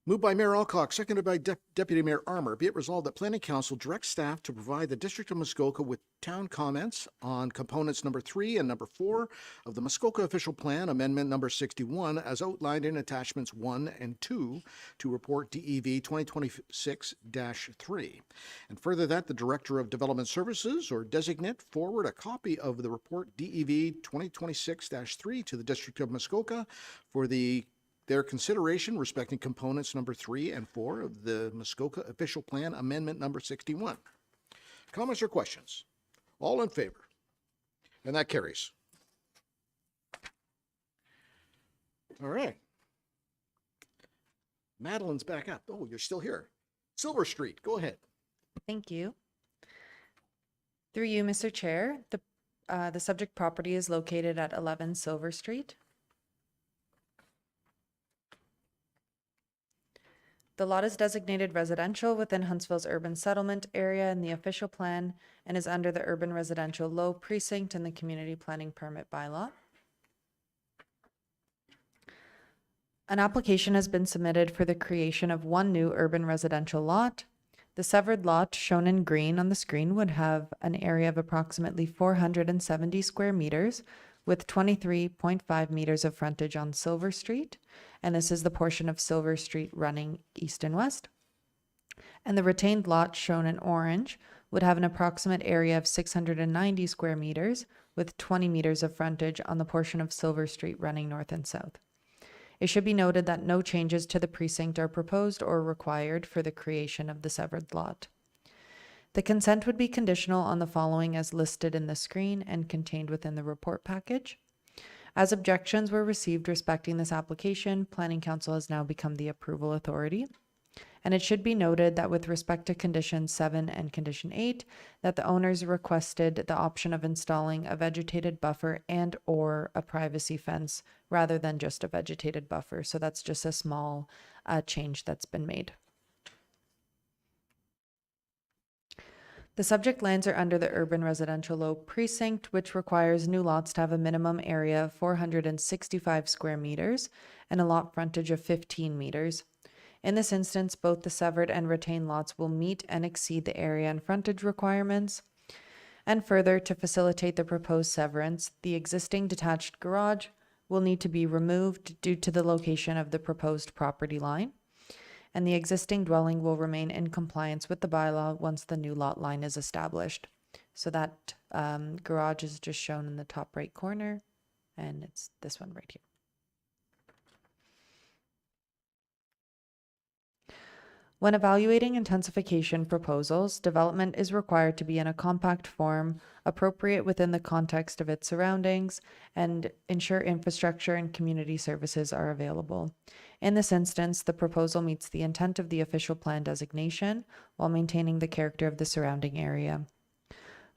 Moved by Mayor Alcock, seconded by Deputy Mayor Armour. Be it resolved that Planning Council directs staff to provide the District of Muskoka with town comments on components number 3 and number 4 of the Muskoka Official Plan, Amendment number 61, as outlined in attachments 1 and 2 to Report DEV 2026-3. And further that the Director of Development Services or designate forward a copy of the Report DEV 2026-3 to the District of Muskoka for their consideration respecting components number 3 and 4 of the Muskoka Official Plan Amendment number 61. Comments or questions? All in favor? And that carries. All right. Madeline's back up. Oh, you're still here. Silver Street, go ahead. Thank you. Through you, Mr. Chair, the subject property is located at 11 Silver Street. The lot is designated residential within Huntsville's urban settlement area in the official plan and is under the urban residential low precinct in the community planning permit bylaw. An application has been submitted for the creation of one new urban residential lot. The severed lot, shown in green on the screen, would have an area of approximately 470 square meters with 23.5 meters of frontage on Silver Street. And this is the portion of Silver Street running east and west. And the retained lot, shown in orange, would have an approximate area of 690 square meters with 20 meters of frontage on the portion of Silver Street running north and south. It should be noted that no changes to the precinct are proposed or required for the creation of the severed lot. The consent would be conditional on the following as listed in the screen and contained within the report package. As objections were received respecting this application, Planning Council has now become the approval authority. And it should be noted that with respect to Condition 7 and Condition 8, that the owners requested the option of installing a vegetated buffer and or a privacy fence rather than just a vegetated buffer. So that's just a small change that's been made. The subject lands are under the urban residential low precinct, which requires new lots to have a minimum area of 465 square meters and a lot frontage of 15 meters. In this instance, both the severed and retained lots will meet and exceed the area and frontage requirements. And further, to facilitate the proposed severance, the existing detached garage will need to be removed due to the location of the proposed property line. And the existing dwelling will remain in compliance with the bylaw once the new lot line is established. So that garage is just shown in the top right corner, and it's this one right here. When evaluating intensification proposals, development is required to be in a compact form, appropriate within the context of its surroundings, and ensure infrastructure and community services are available. In this instance, the proposal meets the intent of the official plan designation while maintaining the character of the surrounding area.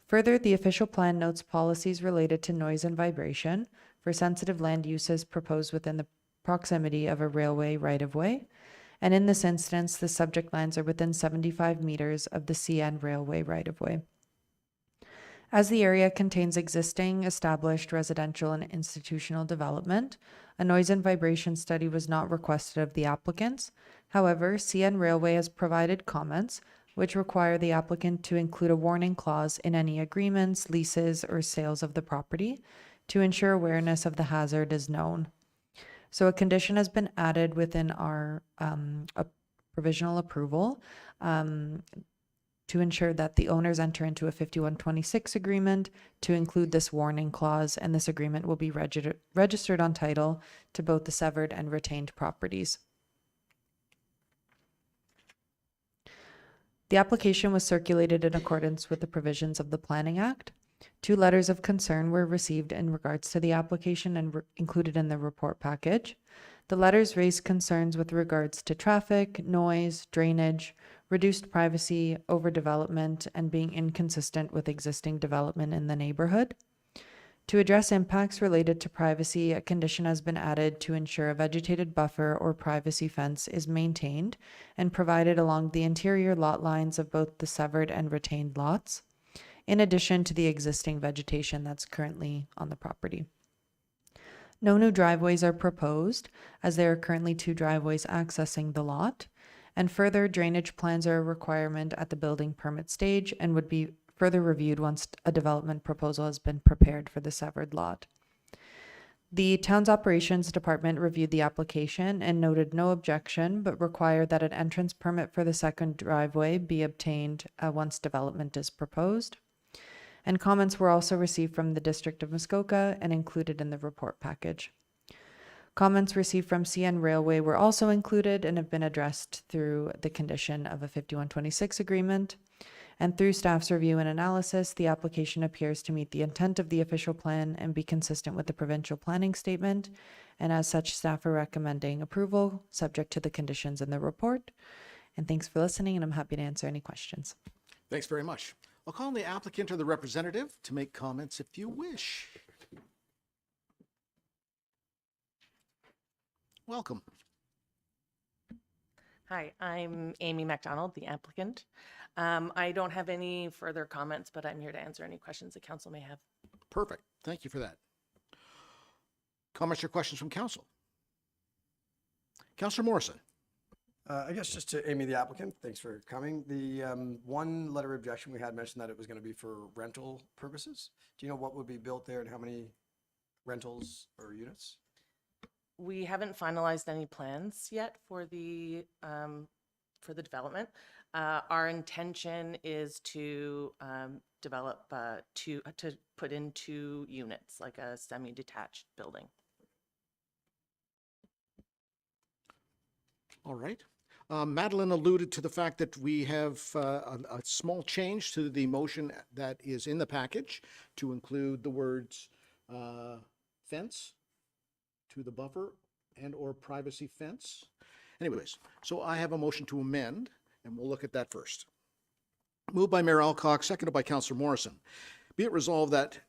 Further, the official plan notes policies related to noise and vibration for sensitive land uses proposed within the proximity of a railway right-of-way. And in this instance, the subject lands are within 75 meters of the CN railway right-of-way. As the area contains existing, established residential and institutional development, a noise and vibration study was not requested of the applicants. However, CN Railway has provided comments which require the applicant to include a warning clause in any agreements, leases, or sales of the property to ensure awareness of the hazard is known. So a condition has been added within our provisional approval to ensure that the owners enter into a 5126 agreement to include this warning clause, and this agreement will be registered on title to both the severed and retained properties. The application was circulated in accordance with the provisions of the Planning Act. 2 letters of concern were received in regards to the application and included in the report package. The letters raised concerns with regards to traffic, noise, drainage, reduced privacy, overdevelopment, and being inconsistent with existing development in the neighborhood. To address impacts related to privacy, a condition has been added to ensure a vegetated buffer or privacy fence is maintained and provided along the interior lot lines of both the severed and retained lots, in addition to the existing vegetation that's currently on the property. No new driveways are proposed, as there are currently 2 driveways accessing the lot, and further drainage plans are a requirement at the building permit stage and would be further reviewed once a development proposal has been prepared for the severed lot. The town's operations department reviewed the application and noted no objection, but required that an entrance permit for the second driveway be obtained once development is proposed. And comments were also received from the District of Muskoka and included in the report package. Comments received from CN Railway were also included and have been addressed through the condition of a 5126 agreement. And through staff's review and analysis, the application appears to meet the intent of the official plan and be consistent with the provincial planning statement. And as such, staff are recommending approval, subject to the conditions in the report. And thanks for listening, and I'm happy to answer any questions. Thanks very much. I'll call on the applicant or the representative to make comments if you wish. Welcome. Hi, I'm Amy MacDonald, the applicant. I don't have any further comments, but I'm here to answer any questions the council may have. Perfect. Thank you for that. Comments or questions from council? Councillor Morrison. I guess just to Amy, the applicant, thanks for coming. The one letter of objection we had mentioned that it was going to be for rental purposes. Do you know what would be built there and how many rentals or units? We haven't finalized any plans yet for the development. Our intention is to develop to put in 2 units, like a semi-detached building. All right. Madeline alluded to the fact that we have a small change to the motion that is in the package to include the words fence to the buffer and/or privacy fence. Anyways, so I have a motion to amend, and we'll look at that first. Moved by Mayor Alcock, seconded by Councillor Morrison. Be it resolved that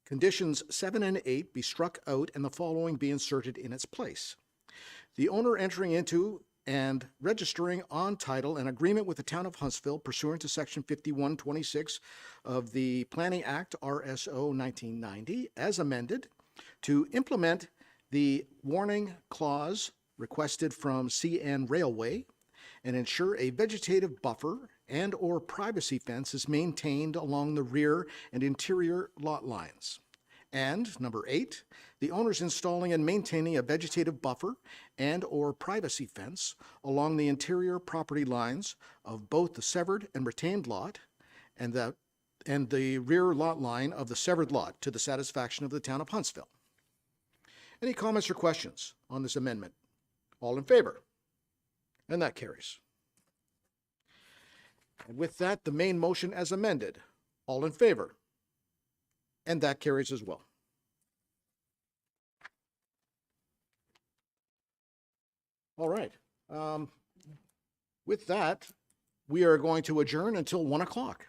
conditions 7 and 8 be struck out and the following be inserted in its place. The owner entering into and registering on title an agreement with the town of Huntsville pursuant to section 5126 of the Planning Act RSO 1990 as amended to implement the warning clause requested from CN Railway and ensure a vegetative buffer and/or privacy fence is maintained along the rear and interior lot lines. And number 8, the owners installing and maintaining a vegetative buffer and/or privacy fence along the interior property lines of both the severed and retained lot and the rear lot line of the severed lot to the satisfaction of the town of Huntsville. Any comments or questions on this amendment? All in favor? And that carries. And with that, the main motion as amended. All in favor? And that carries as well. All right. With that, we are going to adjourn until 1 o'clock.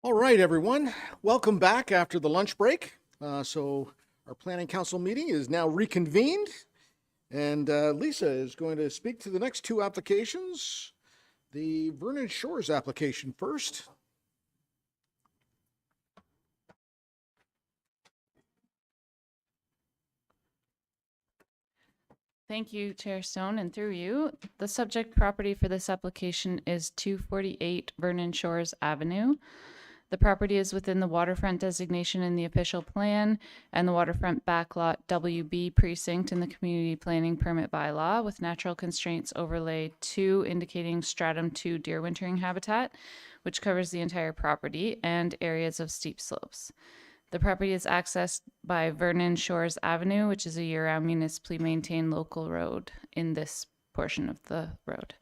All right, everyone. Welcome back after the lunch break. So our planning council meeting is now reconvened. And Lisa is going to speak to the next two applications. The Vernon Shores application first. Thank you, Chair Stone, and through you. The subject property for this application is 248 Vernon Shores Avenue. The property is within the waterfront designation in the official plan and the waterfront backlot WB precinct in the community planning permit bylaw with natural constraints overlay 2 indicating stratum 2 deer wintering habitat, which covers the entire property and areas of steep slopes. The property is accessed by Vernon Shores Avenue, which is a year-round municipally maintained local road in this portion of the road.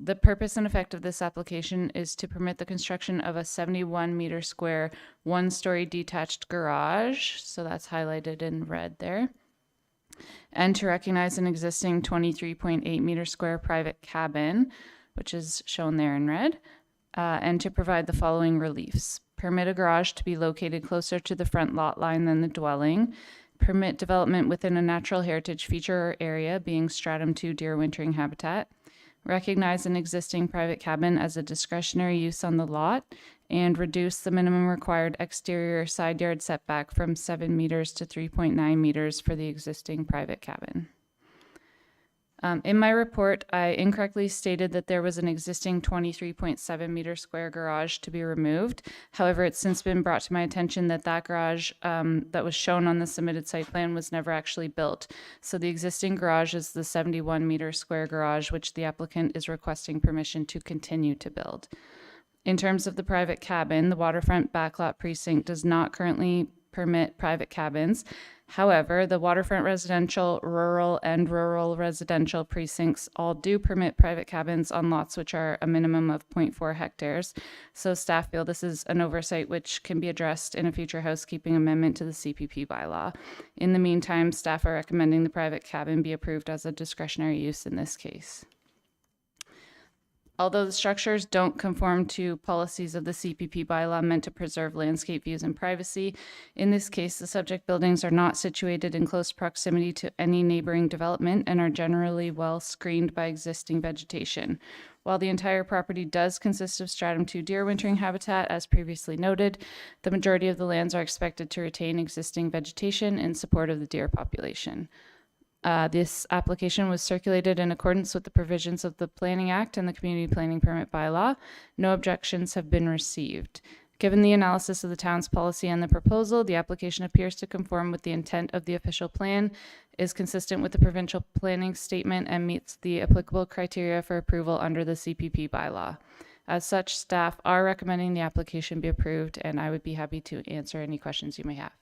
The purpose and effect of this application is to permit the construction of a 71 meter square, one-story detached garage, so that's highlighted in red there, and to recognize an existing 23.8 meter square private cabin, which is shown there in red, and to provide the following reliefs. Permit a garage to be located closer to the front lot line than the dwelling. Permit development within a natural heritage feature or area, being stratum 2 deer wintering habitat. Recognize an existing private cabin as a discretionary use on the lot, and reduce the minimum required exterior side yard setback from 7 meters to 3.9 meters for the existing private cabin. In my report, I incorrectly stated that there was an existing 23.7 meter square garage to be removed. However, it's since been brought to my attention that that garage that was shown on the submitted site plan was never actually built. So the existing garage is the 71 meter square garage, which the applicant is requesting permission to continue to build. In terms of the private cabin, the waterfront backlot precinct does not currently permit private cabins. However, the waterfront residential, rural, and rural residential precincts all do permit private cabins on lots which are a minimum of 0.4 hectares. So staff feel this is an oversight which can be addressed in a future housekeeping amendment to the CPP bylaw. In the meantime, staff are recommending the private cabin be approved as a discretionary use in this case. Although the structures don't conform to policies of the CPP bylaw meant to preserve landscape views and privacy, in this case, the subject buildings are not situated in close proximity to any neighboring development and are generally well screened by existing vegetation. While the entire property does consist of stratum 2 deer wintering habitat, as previously noted, the majority of the lands are expected to retain existing vegetation in support of the deer population. This application was circulated in accordance with the provisions of the Planning Act and the Community Planning Permit Bylaw. No objections have been received. Given the analysis of the town's policy and the proposal, the application appears to conform with the intent of the official plan, is consistent with the provincial planning statement, and meets the applicable criteria for approval under the CPP bylaw. As such, staff are recommending the application be approved, and I would be happy to answer any questions you may have.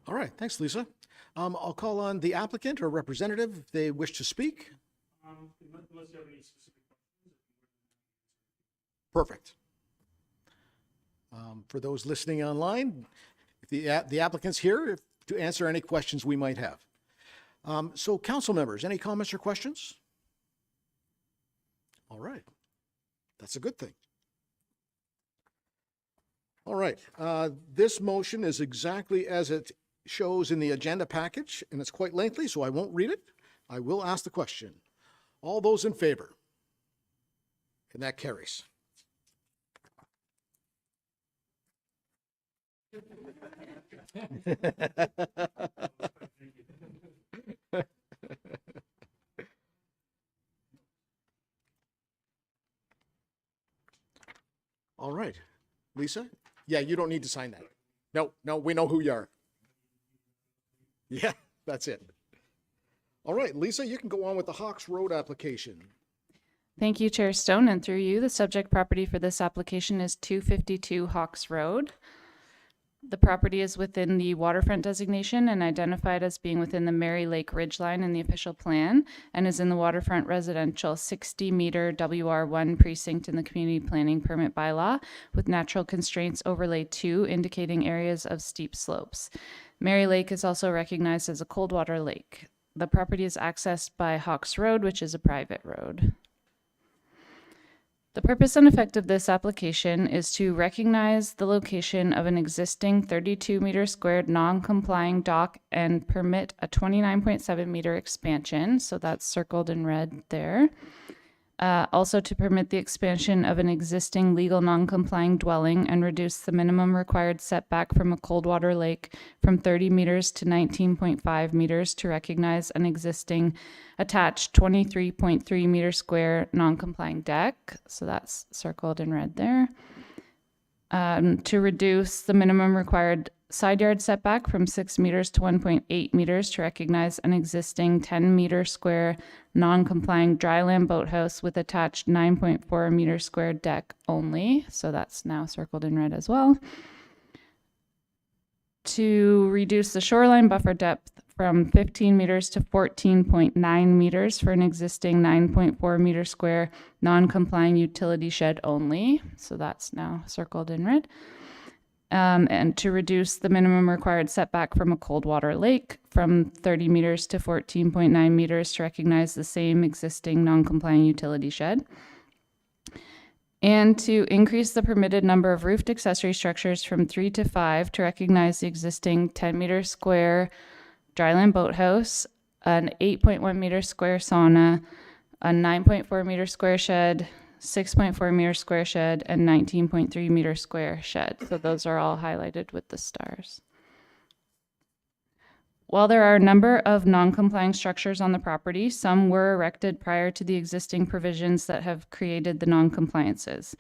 All right, thanks, Lisa. I'll call on the applicant or representative if they wish to speak. Perfect. For those listening online, if the applicant's here to answer any questions we might have. So council members, any comments or questions? All right, that's a good thing. All right, this motion is exactly as it shows in the agenda package, and it's quite lengthy, so I won't read it. I will ask the question. All those in favor? And that carries. All right. Lisa? Yeah, you don't need to sign that. No, we know who you are. Yeah, that's it. All right, Lisa, you can go on with the Hawks Road application. Thank you, Chair Stone, and through you, the subject property for this application is 252 Hawks Road. The property is within the waterfront designation and identified as being within the Mary Lake Ridgeline in the official plan, and is in the waterfront residential 60-meter WR1 precinct in the community planning permit bylaw, with natural constraints overlay 2 indicating areas of steep slopes. Mary Lake is also recognized as a cold water lake. The property is accessed by Hawks Road, which is a private road. The purpose and effect of this application is to recognize the location of an existing 32 meter squared non-complying dock and permit a 29.7 meter expansion. So that's circled in red there. Also to permit the expansion of an existing legal non-complying dwelling and reduce the minimum required setback from a cold water lake from 30 meters to 19.5 meters to recognize an existing attached 23.3 meter square non-complying deck. So that's circled in red there. To reduce the minimum required side yard setback from 6 meters to 1.8 meters to recognize an existing 10 meter square non-complying dryland boathouse with attached 9.4 meter square deck only. So that's now circled in red as well. To reduce the shoreline buffer depth from 15 meters to 14.9 meters for an existing 9.4 meter square non-complying utility shed only. So that's now circled in red. And to reduce the minimum required setback from a cold water lake from 30 meters to 14.9 meters to recognize the same existing non-compliant utility shed. And to increase the permitted number of roofed accessory structures from 3 to 5 to recognize the existing 10 meter square dryland boathouse, an 8.1 meter square sauna, a 9.4 meter square shed, 6.4 meter square shed, and 19.3 meter square shed. So those are all highlighted with the stars. While there are a number of non-complying structures on the property, some were erected prior to the existing provisions that have created the non-compliances.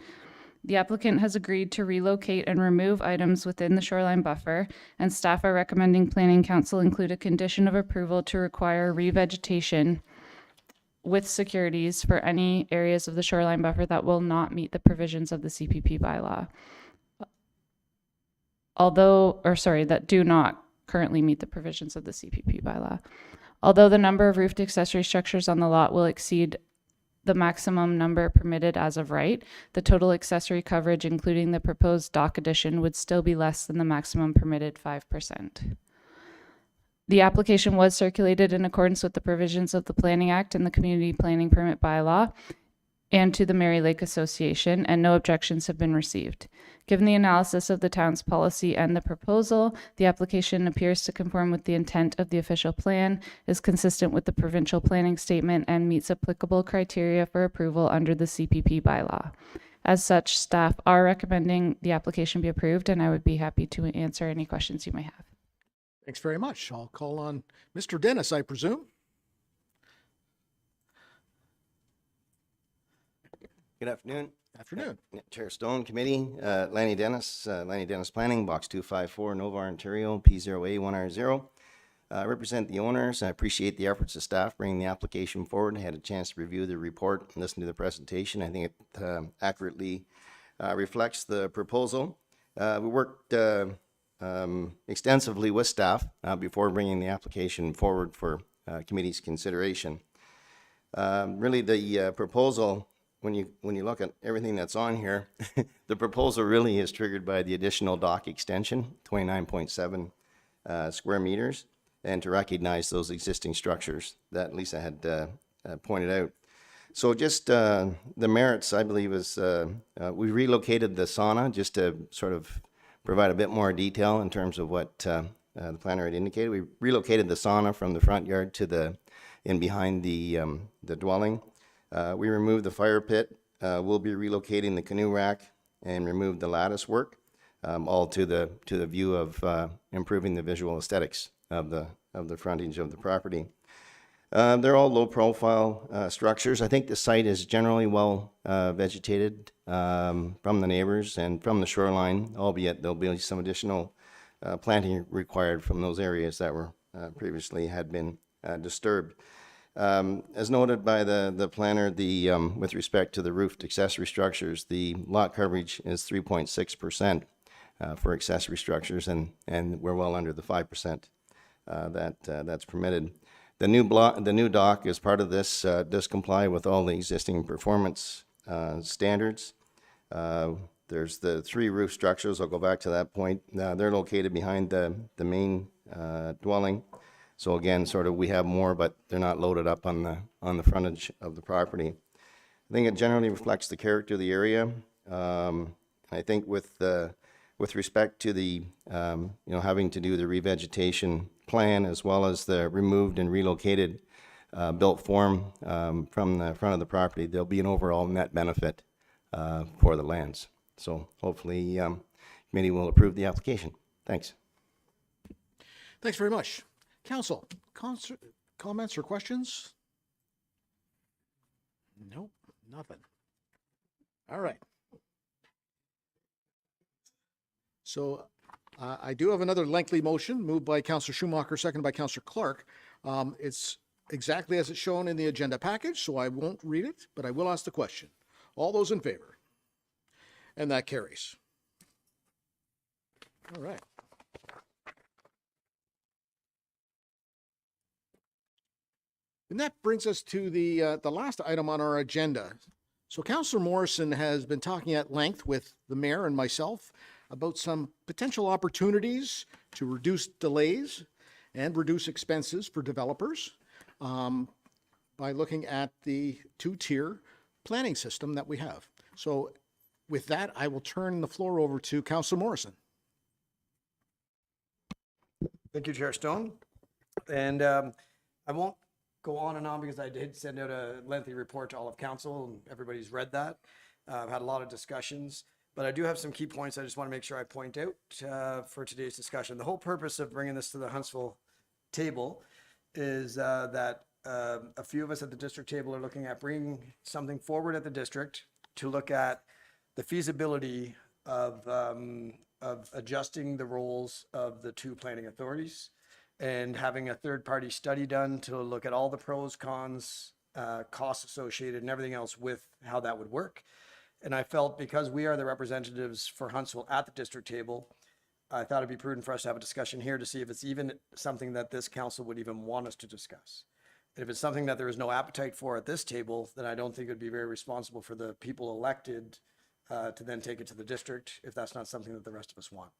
The applicant has agreed to relocate and remove items within the shoreline buffer, and staff are recommending Planning Council include a condition of approval to require revegetation with securities for any areas of the shoreline buffer that will not meet the provisions of the CPP bylaw. That do not currently meet the provisions of the CPP bylaw. Although the number of roofed accessory structures on the lot will exceed the maximum number permitted as of right, the total accessory coverage, including the proposed dock addition, would still be less than the maximum permitted 5%. The application was circulated in accordance with the provisions of the Planning Act and the Community Planning Permit Bylaw and to the Mary Lake Association, and no objections have been received. Given the analysis of the town's policy and the proposal, the application appears to conform with the intent of the official plan, is consistent with the provincial planning statement, and meets applicable criteria for approval under the CPP bylaw. As such, staff are recommending the application be approved, and I would be happy to answer any questions you may have. Thanks very much. I'll call on Mr. Dennis, I presume. Good afternoon. Afternoon. Chair Stone, Committee, Lanny Dennis Planning, Box 254, Novar, Ontario, P0A1R0. I represent the owners. I appreciate the efforts of staff bringing the application forward. I had a chance to review the report and listen to the presentation. I think it accurately reflects the proposal. We worked extensively with staff before bringing the application forward for committee's consideration. Really, the proposal, when you look at everything that's on here, the proposal really is triggered by the additional dock extension, 29.7 square meters, and to recognize those existing structures that Lisa had pointed out. So just the merits, I believe, is we relocated the sauna just to sort of provide a bit more detail in terms of what the planner had indicated. We relocated the sauna from the front yard to in behind the dwelling. We removed the fire pit. We'll be relocating the canoe rack and remove the lattice work, all to the view of improving the visual aesthetics of the frontage of the property. They're all low-profile structures. I think the site is generally well vegetated from the neighbors and from the shoreline, albeit there'll be some additional planting required from those areas that were previously had been disturbed. As noted by the planner, with respect to the roofed accessory structures, the lot coverage is 3.6% for accessory structures, and we're well under the 5% that's permitted. The new dock, as part of this, does comply with all the existing performance standards. There's the 3 roof structures. I'll go back to that point. They're located behind the main dwelling. So again, sort of we have more, but they're not loaded up on the frontage of the property. I think it generally reflects the character of the area. I think with respect to the, having to do the revegetation plan as well as the removed and relocated built form from the front of the property, there'll be an overall net benefit for the lands. So hopefully, committee will approve the application. Thanks. Thanks very much. Council, comments or questions? Nope, nothing. All right. So I do have another lengthy motion moved by Councillor Schumacher, seconded by Councillor Clark. It's exactly as it's shown in the agenda package, so I won't read it, but I will ask the question. All those in favor? And that carries. All right. And that brings us to the last item on our agenda. So Councillor Morrison has been talking at length with the mayor and myself about some potential opportunities to reduce delays and reduce expenses for developers by looking at the two-tier planning system that we have. So with that, I will turn the floor over to Councillor Morrison. Thank you, Chair Stone. And I won't go on and on because I did send out a lengthy report to all of council and everybody's read that. I've had a lot of discussions, but I do have some key points I just want to make sure I point out for today's discussion. The whole purpose of bringing this to the Huntsville table is that a few of us at the district table are looking at bringing something forward at the district to look at the feasibility of adjusting the roles of the two planning authorities and having a third-party study done to look at all the pros, cons, costs associated and everything else with how that would work. And I felt because we are the representatives for Huntsville at the district table, I thought it'd be prudent for us to have a discussion here to see if it's even something that this council would even want us to discuss. And if it's something that there is no appetite for at this table, then I don't think it would be very responsible for the people elected to then take it to the district if that's not something that the rest of us want.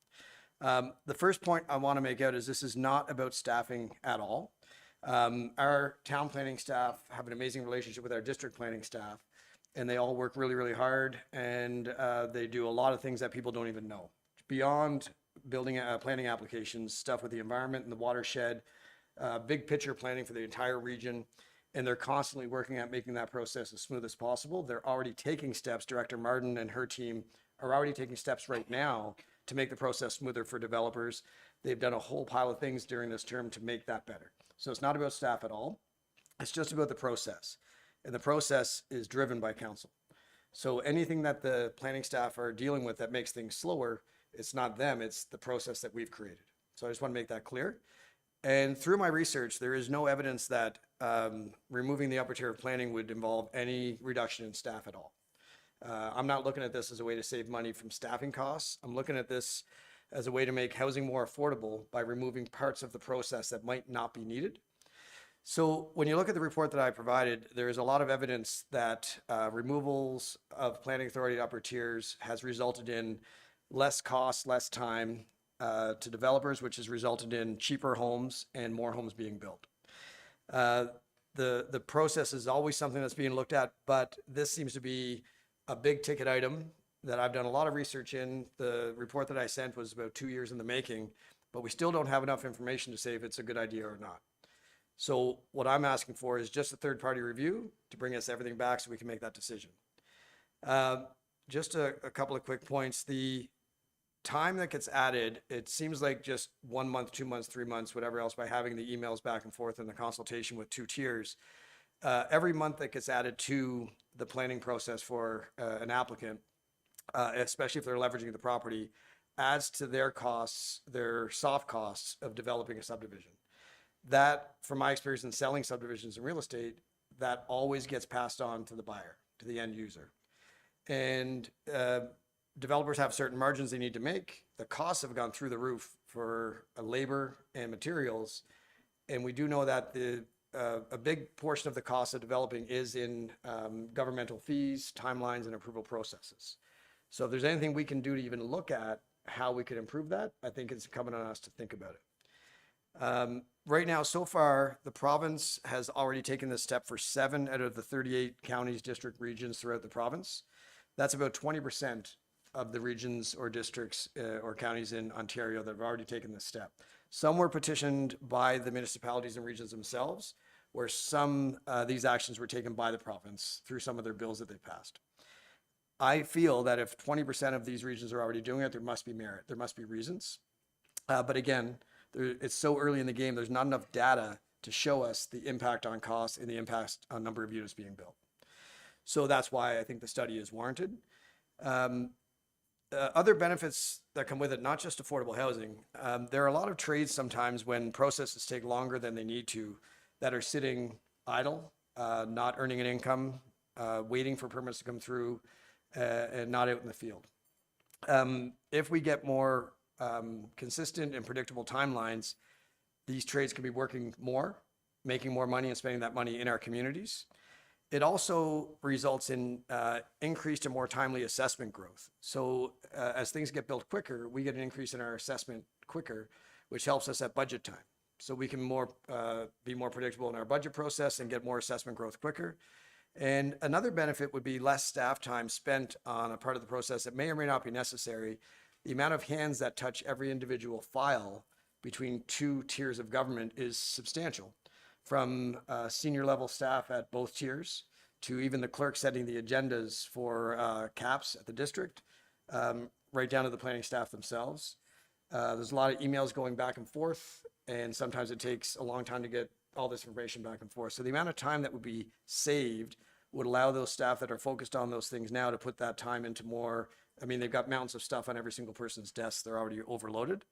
The first point I want to make out is this is not about staffing at all. Our town planning staff have an amazing relationship with our district planning staff, and they all work really, really hard, and they do a lot of things that people don't even know. Beyond building planning applications, stuff with the environment and the watershed, big picture planning for the entire region, and they're constantly working at making that process as smooth as possible. They're already taking steps. Director Martin and her team are already taking steps right now to make the process smoother for developers. They've done a whole pile of things during this term to make that better. So it's not about staff at all. It's just about the process. And the process is driven by council. So anything that the planning staff are dealing with that makes things slower, it's not them, it's the process that we've created. So I just want to make that clear. And through my research, there is no evidence that removing the upper tier of planning would involve any reduction in staff at all. I'm not looking at this as a way to save money from staffing costs. I'm looking at this as a way to make housing more affordable by removing parts of the process that might not be needed. So when you look at the report that I provided, there is a lot of evidence that removals of planning authority to upper tiers has resulted in less cost, less time to developers, which has resulted in cheaper homes and more homes being built. The process is always something that's being looked at, but this seems to be a big ticket item that I've done a lot of research in. The report that I sent was about 2 years in the making, but we still don't have enough information to say if it's a good idea or not. So what I'm asking for is just a third-party review to bring us everything back so we can make that decision. Just a couple of quick points. The time that gets added, it seems like just 1 month, 2 months, 3 months, whatever else, by having the emails back and forth and the consultation with two tiers. Every month that gets added to the planning process for an applicant, especially if they're leveraging the property, adds to their costs, their soft costs of developing a subdivision. That, from my experience in selling subdivisions in real estate, that always gets passed on to the buyer, to the end user. And developers have certain margins they need to make. The costs have gone through the roof for labor and materials. And we do know that a big portion of the cost of developing is in governmental fees, timelines, and approval processes. So if there's anything we can do to even look at how we could improve that, I think it's incumbent on us to think about it. right now, so far, the province has already taken this step for 7 out of the 38 counties, district regions throughout the province. That's about 20% of the regions or districts or counties in Ontario that have already taken this step. Some were petitioned by the municipalities and regions themselves, where some these actions were taken by the province through some of their bills that they passed. I feel that if 20% of these regions are already doing it, there must be merit, there must be reasons. But again, it's so early in the game, there's not enough data to show us the impact on costs and the impact on number of units being built. So that's why I think the study is warranted. Other benefits that come with it, not just affordable housing, there are a lot of trades sometimes when processes take longer than they need to, that are sitting idle, not earning an income, waiting for permits to come through, and not out in the field. If we get more consistent and predictable timelines, these trades can be working more, making more money and spending that money in our communities. It also results in increased and more timely assessment growth. So as things get built quicker, we get an increase in our assessment quicker, which helps us at budget time. So we can be more predictable in our budget process and get more assessment growth quicker. And another benefit would be less staff time spent on a part of the process that may or may not be necessary. The amount of hands that touch every individual file between 2 tiers of government is substantial, from senior level staff at both tiers to even the clerk setting the agendas for caps at the district, right down to the planning staff themselves. There's a lot of emails going back and forth, and sometimes it takes a long time to get all this information back and forth. So the amount of time that would be saved would allow those staff that are focused on those things now to put that time into more. I mean, they've got mountains of stuff on every single person's desk. They're already overloaded.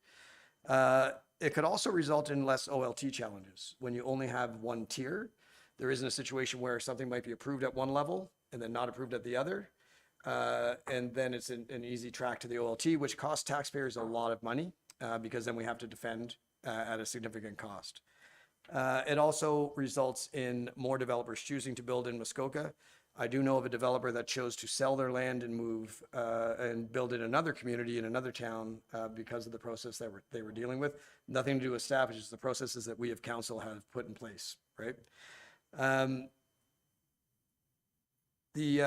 It could also result in less OLT challenges. When you only have one tier, there isn't a situation where something might be approved at one level and then not approved at the other. And then it's an easy track to the OLT, which costs taxpayers a lot of money because then we have to defend at a significant cost. It also results in more developers choosing to build in Muskoka. I do know of a developer that chose to sell their land and move and build in another community in another town because of the process that they were dealing with. Nothing to do with staff, it's just the processes that we of council have put in place, right? The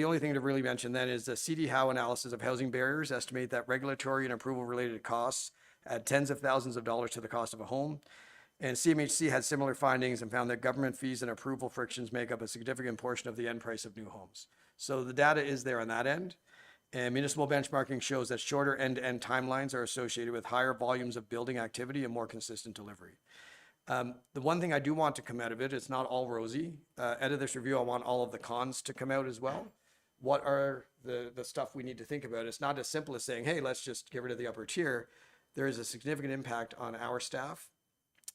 only thing to really mention then is the CD Howe analysis of housing barriers estimate that regulatory and approval related costs add tens of thousands of dollars to the cost of a home. And CMHC had similar findings and found that government fees and approval frictions make up a significant portion of the end price of new homes. So the data is there on that end. And municipal benchmarking shows that shorter end-to-end timelines are associated with higher volumes of building activity and more consistent delivery. The one thing I do want to come out of it, it's not all rosy. Out of this review, I want all of the cons to come out as well. What are the stuff we need to think about? It's not as simple as saying, hey, let's just get rid of the upper tier. There is a significant impact on our staff.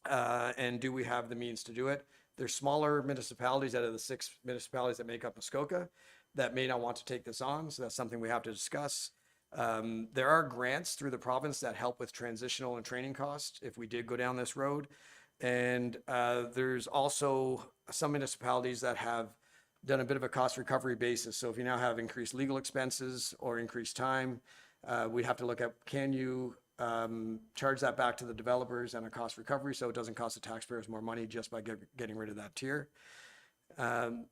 And do we have the means to do it? There's smaller municipalities out of the 6 municipalities that make up Muskoka that may not want to take this on. So that's something we have to discuss. There are grants through the province that help with transitional and training costs if we did go down this road. And there's also some municipalities that have done a bit of a cost recovery basis. So if you now have increased legal expenses or increased time, we'd have to look at, can you charge that back to the developers and a cost recovery so it doesn't cost the taxpayers more money just by getting rid of that tier. The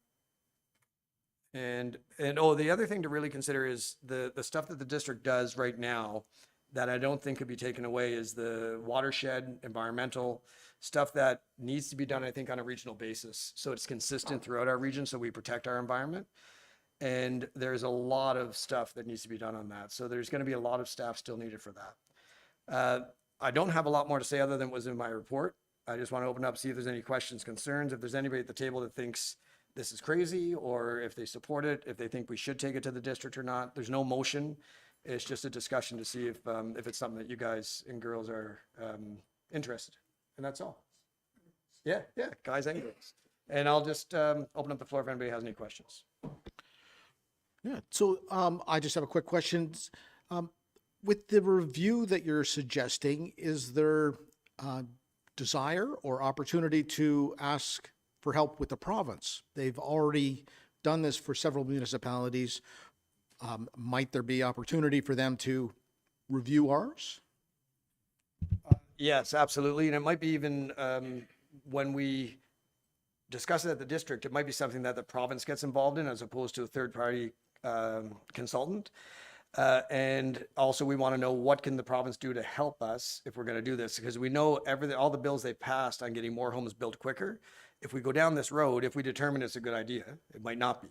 other thing to really consider is the stuff that the district does right now that I don't think could be taken away is the watershed, environmental stuff that needs to be done, I think, on a regional basis. So it's consistent throughout our region so we protect our environment. And there's a lot of stuff that needs to be done on that. So there's going to be a lot of staff still needed for that. I don't have a lot more to say other than what was in my report. I just want to open up, see if there's any questions, concerns, if there's anybody at the table that thinks this is crazy, or if they support it, if they think we should take it to the district or not. There's no motion. It's just a discussion to see if it's something that you guys and girls are interested in. And that's all. Yeah, guys and girls. And I'll just open up the floor if anybody has any questions. Yeah, so I just have a quick question. With the review that you're suggesting, is there desire or opportunity to ask for help with the province? They've already done this for several municipalities. Might there be opportunity for them to review ours? Yes, absolutely. And it might be even when we discuss it at the district, it might be something that the province gets involved in as opposed to a third-party consultant. And also we want to know what can the province do to help us if we're going to do this, because we know all the bills they've passed on getting more homes built quicker. If we go down this road, if we determine it's a good idea, it might not be.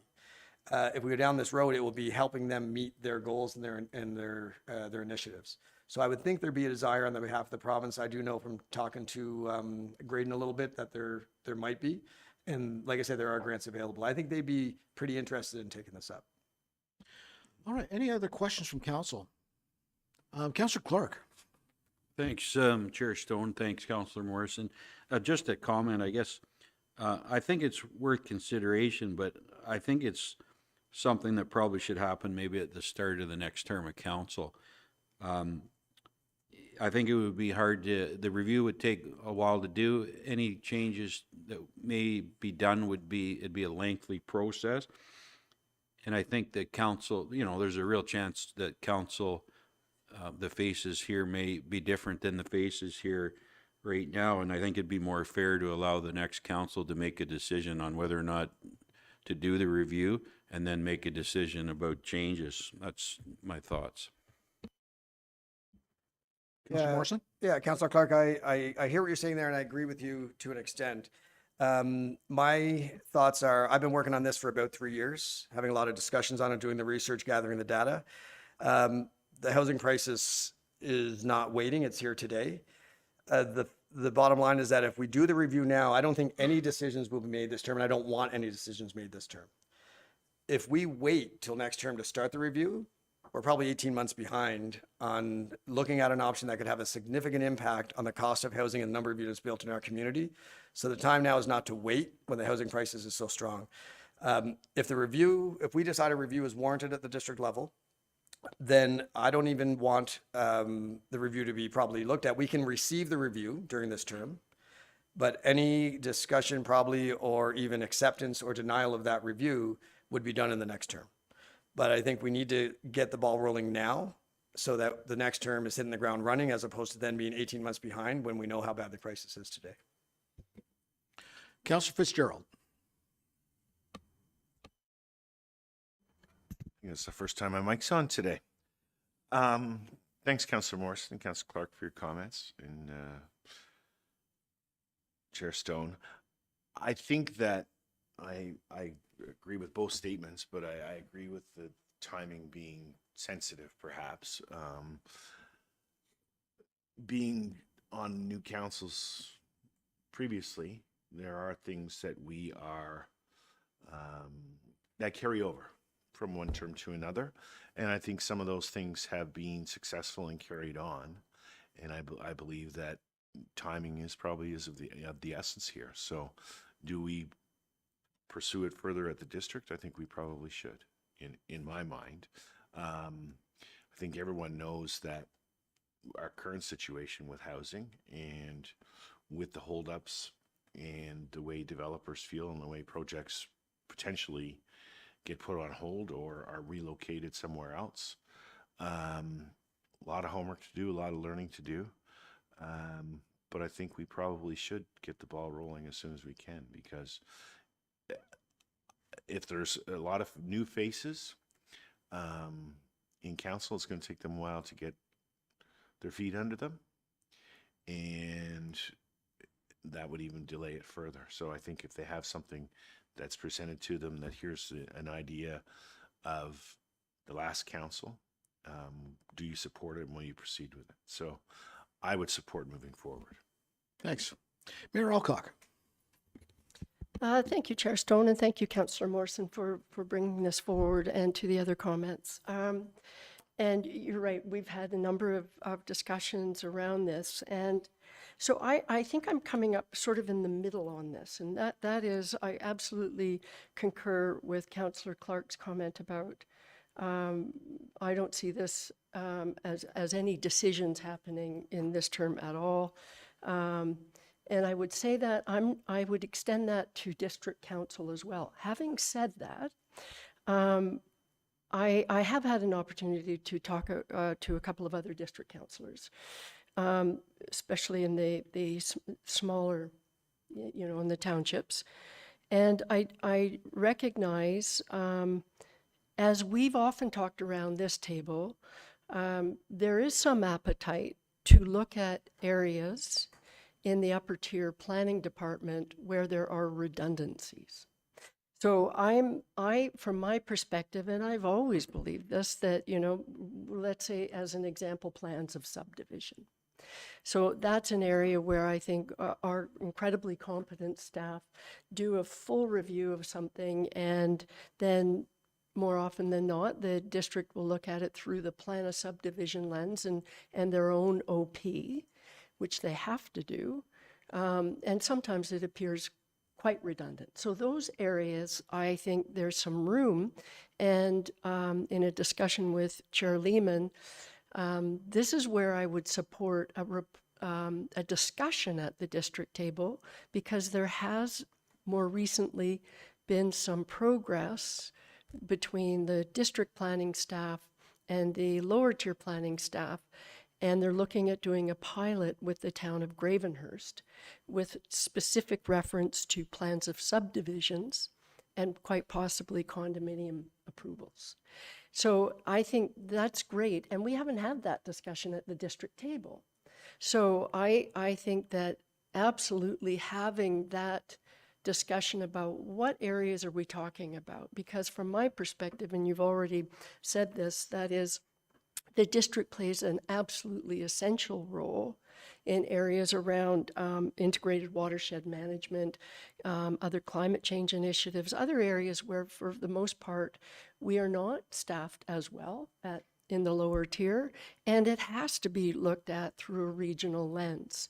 If we go down this road, it will be helping them meet their goals and their initiatives. So I would think there'd be a desire on the behalf of the province. I do know from talking to Graydon a little bit that there might be. And like I said, there are grants available. I think they'd be pretty interested in taking this up. All right, any other questions from council? Councillor Clark. Thanks, Chair Stone. Thanks, Councillor Morrison. Just a comment, I guess. I think it's worth consideration, but I think it's something that probably should happen maybe at the start of the next term of council. I think it would be hard the review would take a while to do. Any changes that may be done it'd be a lengthy process. And I think that council, there's a real chance that council, the faces here may be different than the faces here right now. And I think it'd be more fair to allow the next council to make a decision on whether or not to do the review and then make a decision about changes. That's my thoughts. Councillor Morrison? Yeah, Councillor Clark, I hear what you're saying there, and I agree with you to an extent. My thoughts are, I've been working on this for about 3 years, having a lot of discussions on it, doing the research, gathering the data. The housing crisis is not waiting, it's here today. The bottom line is that if we do the review now, I don't think any decisions will be made this term, and I don't want any decisions made this term. If we wait till next term to start the review, we're probably 18 months behind on looking at an option that could have a significant impact on the cost of housing and the number of units built in our community. So the time now is not to wait when the housing crisis is so strong. If we decide a review is warranted at the district level, then I don't even want the review to be properly looked at. We can receive the review during this term, but any discussion probably or even acceptance or denial of that review would be done in the next term. But I think we need to get the ball rolling now so that the next term is hitting the ground running as opposed to then being 18 months behind when we know how bad the crisis is today. Councillor Fitzgerald. It's the first time my mic's on today. Thanks, Councillor Morrison and Councillor Clark for your comments, and Chair Stone. I think that I agree with both statements, but I agree with the timing being sensitive, perhaps. Being on new councils previously, there are things that we are that carry over from one term to another, and I think some of those things have been successful and carried on, and I believe that timing is probably of the essence here. So, do we pursue it further at the district? I think we probably should, in my mind. I think everyone knows that our current situation with housing and with the holdups and the way developers feel and the way projects potentially get put on hold or are relocated somewhere else. A lot of homework to do, a lot of learning to do. But I think we probably should get the ball rolling as soon as we can, because if there's a lot of new faces in council, it's going to take them a while to get their feet under them, and that would even delay it further. So I think if they have something that's presented to them, that here's an idea of the last council, do you support it and will you proceed with it? So I would support moving forward. Thanks. Mayor Alcock. Thank you, Chair Stone, and thank you, Councillor Morrison, for bringing this forward and to the other comments. And you're right, we've had a number of discussions around this. And so I think I'm coming up sort of in the middle on this. And that is, I absolutely concur with Councillor Clark's comment about I don't see this as any decisions happening in this term at all. And I would say that I would extend that to district council as well. Having said that, I have had an opportunity to talk to a couple of other district councillors. especially in the smaller, in the townships. And I recognize, as we've often talked around this table, there is some appetite to look at areas in the upper tier planning department where there are redundancies. So from my perspective, and I've always believed this, that, let's say as an example, plans of subdivision. So that's an area where I think our incredibly competent staff do a full review of something, and then more often than not, the district will look at it through the plan of subdivision lens and their own OP, which they have to do. And sometimes it appears quite redundant. So those areas, I think there's some room. And in a discussion with Chair Lehman, this is where I would support a discussion at the district table, because there has more recently been some progress between the district planning staff and the lower tier planning staff, and they're looking at doing a pilot with the town of Gravenhurst with specific reference to plans of subdivisions and quite possibly condominium approvals. So I think that's great, and we haven't had that discussion at the district table. So I think that absolutely having that discussion about what areas are we talking about, because from my perspective, and you've already said this, that is, the district plays an absolutely essential role in areas around integrated watershed management, other climate change initiatives, other areas where for the most part we are not staffed as well in the lower tier, and it has to be looked at through a regional lens.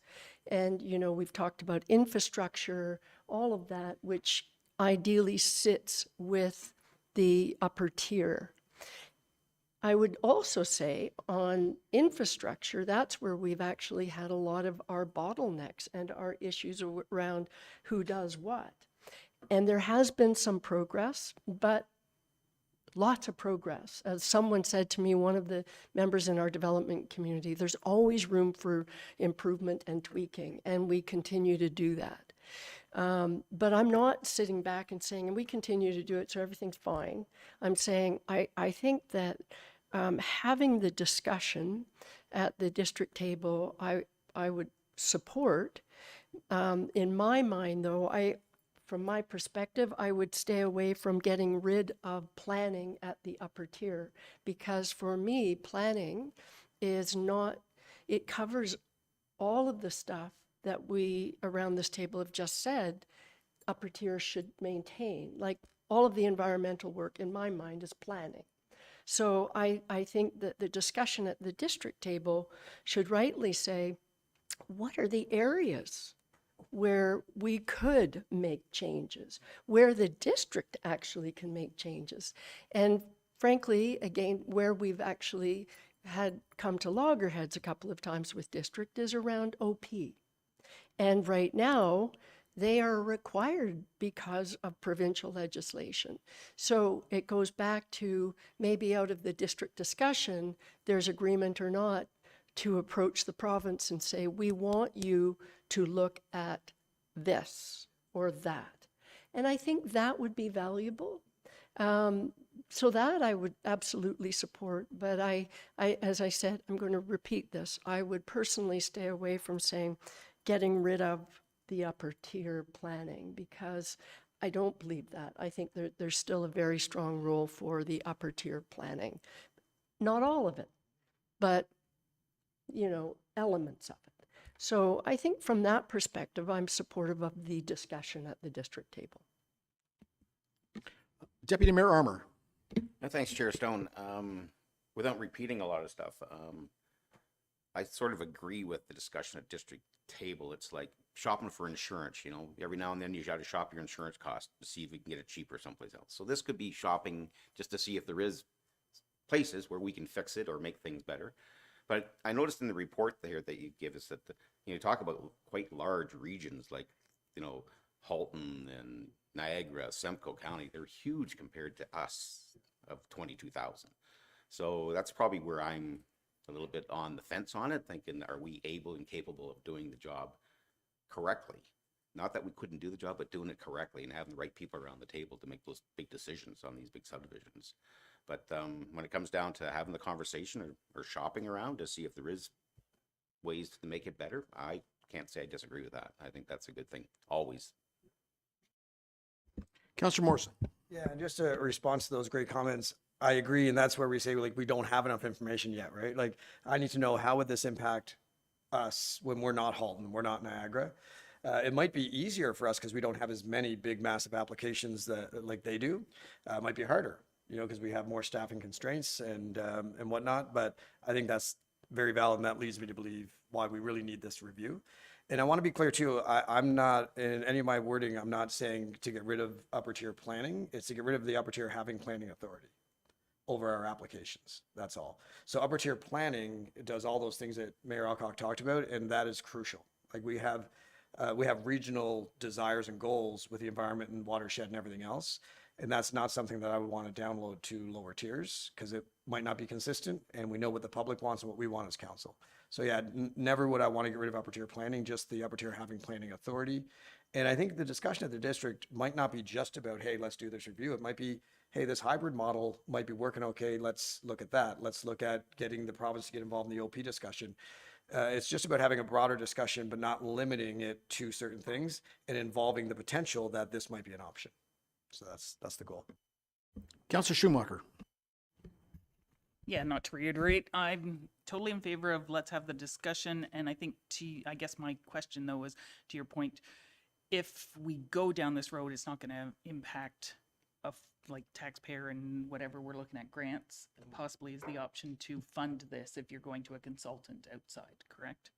And we've talked about infrastructure, all of that, which ideally sits with the upper tier. I would also say on infrastructure, that's where we've actually had a lot of our bottlenecks and our issues around who does what. And there has been some progress, but lots of progress. As someone said to me, one of the members in our development community, there's always room for improvement and tweaking, and we continue to do that. But I'm not sitting back and saying, and we continue to do it, so everything's fine. I'm saying, I think that having the discussion at the district table, I would support. In my mind, though, from my perspective, I would stay away from getting rid of planning at the upper tier, because for me, planning is not, it covers all of the stuff that we around this table have just said upper tier should maintain. Like all of the environmental work, in my mind, is planning. So I think that the discussion at the district table should rightly say, what are the areas where we could make changes, where the district actually can make changes? And frankly, again, where we've actually had come to loggerheads a couple of times with district is around OP. And right now, they are required because of provincial legislation. So it goes back to maybe out of the district discussion, there's agreement or not to approach the province and say, we want you to look at this or that. And I think that would be valuable. So that I would absolutely support. But I, as I said, I'm going to repeat this. I would personally stay away from saying getting rid of the upper tier planning, because I don't believe that. I think there's still a very strong role for the upper tier planning. Not all of it, but, elements of it. So I think from that perspective, I'm supportive of the discussion at the district table. Deputy Mayor Armour. Thanks, Chair Stone. Without repeating a lot of stuff, I sort of agree with the discussion at district table. It's like shopping for insurance, every now and then you got to shop your insurance cost to see if we can get it cheaper someplace else. So this could be shopping just to see if there is places where we can fix it or make things better. But I noticed in the report there that you give us that you talk about quite large regions like, Halton and Niagara, Simcoe County. They're huge compared to us of 22,000. So that's probably where I'm a little bit on the fence on it, thinking, are we able and capable of doing the job correctly? Not that we couldn't do the job, but doing it correctly and having the right people around the table to make those big decisions on these big subdivisions. But when it comes down to having the conversation or shopping around to see if there is ways to make it better, I can't say I disagree with that. I think that's a good thing, always. Councillor Morrison. Yeah, and just a response to those great comments, I agree, and that's where we say, like, we don't have enough information yet, right? Like, I need to know, how would this impact us when we're not Halton, we're not Niagara? It might be easier for us because we don't have as many big, massive applications that like they do. It might be harder, you know, because we have more staffing constraints and whatnot. But I think that's very valid, and that leads me to believe why we really need this review. And I want to be clear too, I'm not, in any of my wording, I'm not saying to get rid of upper tier planning. It's to get rid of the upper tier having planning authority over our applications. That's all. So upper tier planning does all those things that Mayor Alcock talked about, and that is crucial. Like we have regional desires and goals with the environment and watershed and everything else. And that's not something that I would want to download to lower tiers because it might not be consistent. And we know what the public wants and what we want as council. So yeah, never would I want to get rid of upper tier planning, just the upper tier having planning authority. And I think the discussion at the district might not be just about, hey, let's do this review. It might be, hey, this hybrid model might be working okay. Let's look at that. Let's look at getting the province to get involved in the OP discussion. It's just about having a broader discussion, but not limiting it to certain things and involving the potential that this might be an option. So that's the goal. Councillor Schumacher. Yeah, not to reiterate, I'm totally in favor of let's have the discussion. And I think I guess my question though is to your point, if we go down this road, it's not going to impact like taxpayer and whatever we're looking at grants, possibly is the option to fund this if you're going to a consultant outside, correct?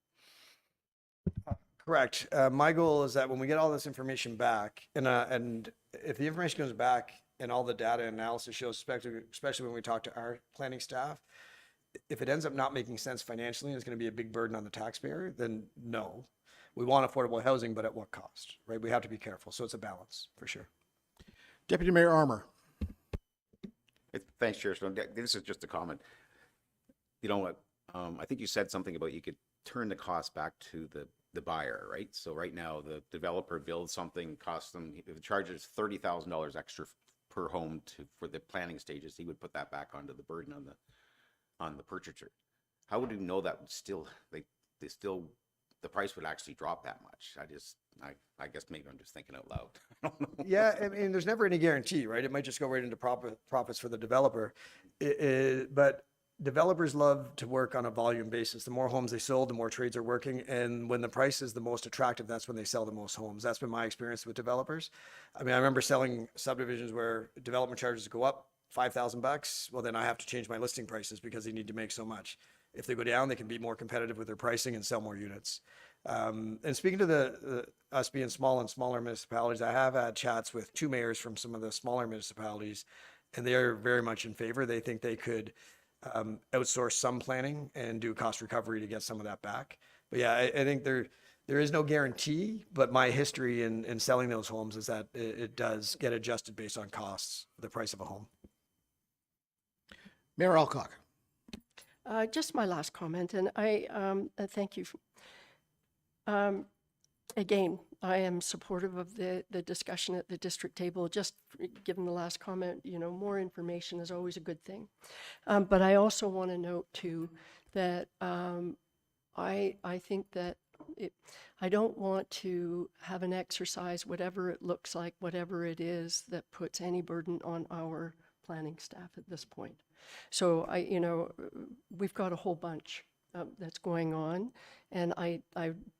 Correct. My goal is that when we get all this information back, and if the information goes back and all the data analysis shows, especially when we talk to our planning staff, if it ends up not making sense financially and it's going to be a big burden on the taxpayer, then no. We want affordable housing, but at what cost, right? We have to be careful. So it's a balance for sure. Deputy Mayor Armour. Thanks, Chair Stone. This is just a comment. You know what? I think you said something about you could turn the cost back to the buyer, right? So right now, the developer builds something, costs them, if it charges $30,000 extra per home for the planning stages, he would put that back onto the burden on the purchaser. How would you know that would still, the price would actually drop that much? I guess maybe I'm just thinking out loud. I don't know. Yeah, I mean, there's never any guarantee, right? It might just go right into profits for the developer. But developers love to work on a volume basis. The more homes they sold, the more trades are working. And when the price is the most attractive, that's when they sell the most homes. That's been my experience with developers. I mean, I remember selling subdivisions where development charges go up $5,000. Well, then I have to change my listing prices because they need to make so much. If they go down, they can be more competitive with their pricing and sell more units. And speaking to us being small and smaller municipalities, I have had chats with two mayors from some of the smaller municipalities, and they are very much in favor. They think they could outsource some planning and do cost recovery to get some of that back. But yeah, I think there is no guarantee, but my history in selling those homes is that it does get adjusted based on costs, the price of a home. Mayor Alcock. Just my last comment, and I thank you. Again, I am supportive of the discussion at the district table. Just given the last comment, you know, more information is always a good thing. But I also want to note too that I think that I don't want to have an exercise, whatever it looks like, whatever it is, that puts any burden on our planning staff at this point. So we've got a whole bunch that's going on, and I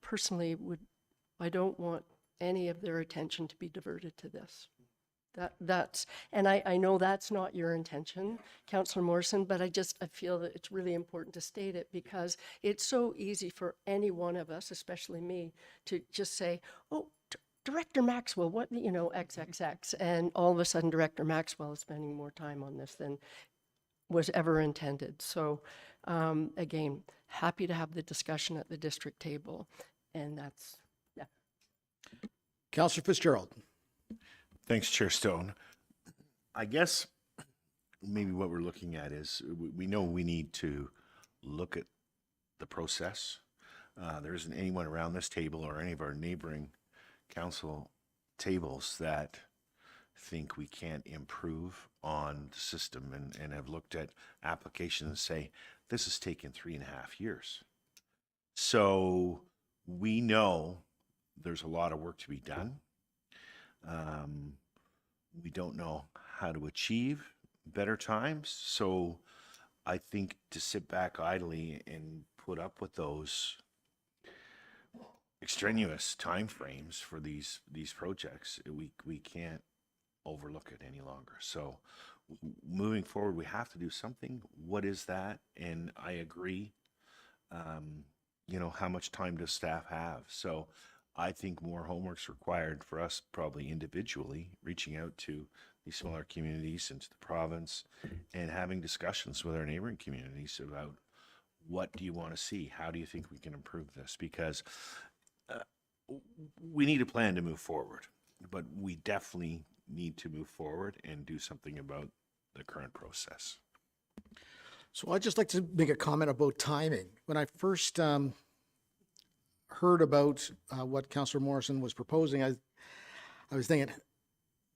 personally I don't want any of their attention to be diverted to this. And I know that's not your intention, Councillor Morrison, but I feel that it's really important to state it because it's so easy for any one of us, especially me, to just say, oh, Director Maxwell, what, XXX, and all of a sudden Director Maxwell is spending more time on this than was ever intended. So again, happy to have the discussion at the district table, and that's, yeah. Councillor Fitzgerald. Thanks, Chair Stone. I guess maybe what we're looking at is we know we need to look at the process. There isn't anyone around this table or any of our neighboring council tables that think we can't improve on the system and have looked at applications and say, this has taken 3.5 years. So we know there's a lot of work to be done. We don't know how to achieve better times. So I think to sit back idly and put up with those extraneous timeframes for these projects, we can't overlook it any longer. So moving forward, we have to do something. What is that? And I agree. How much time does staff have? So I think more homework's required for us, probably individually, reaching out to these smaller communities and to the province and having discussions with our neighboring communities about what do you want to see? How do you think we can improve this? Because we need a plan to move forward, but we definitely need to move forward and do something about the current process. So I'd just like to make a comment about timing. When I first heard about what Councillor Morrison was proposing, I was thinking,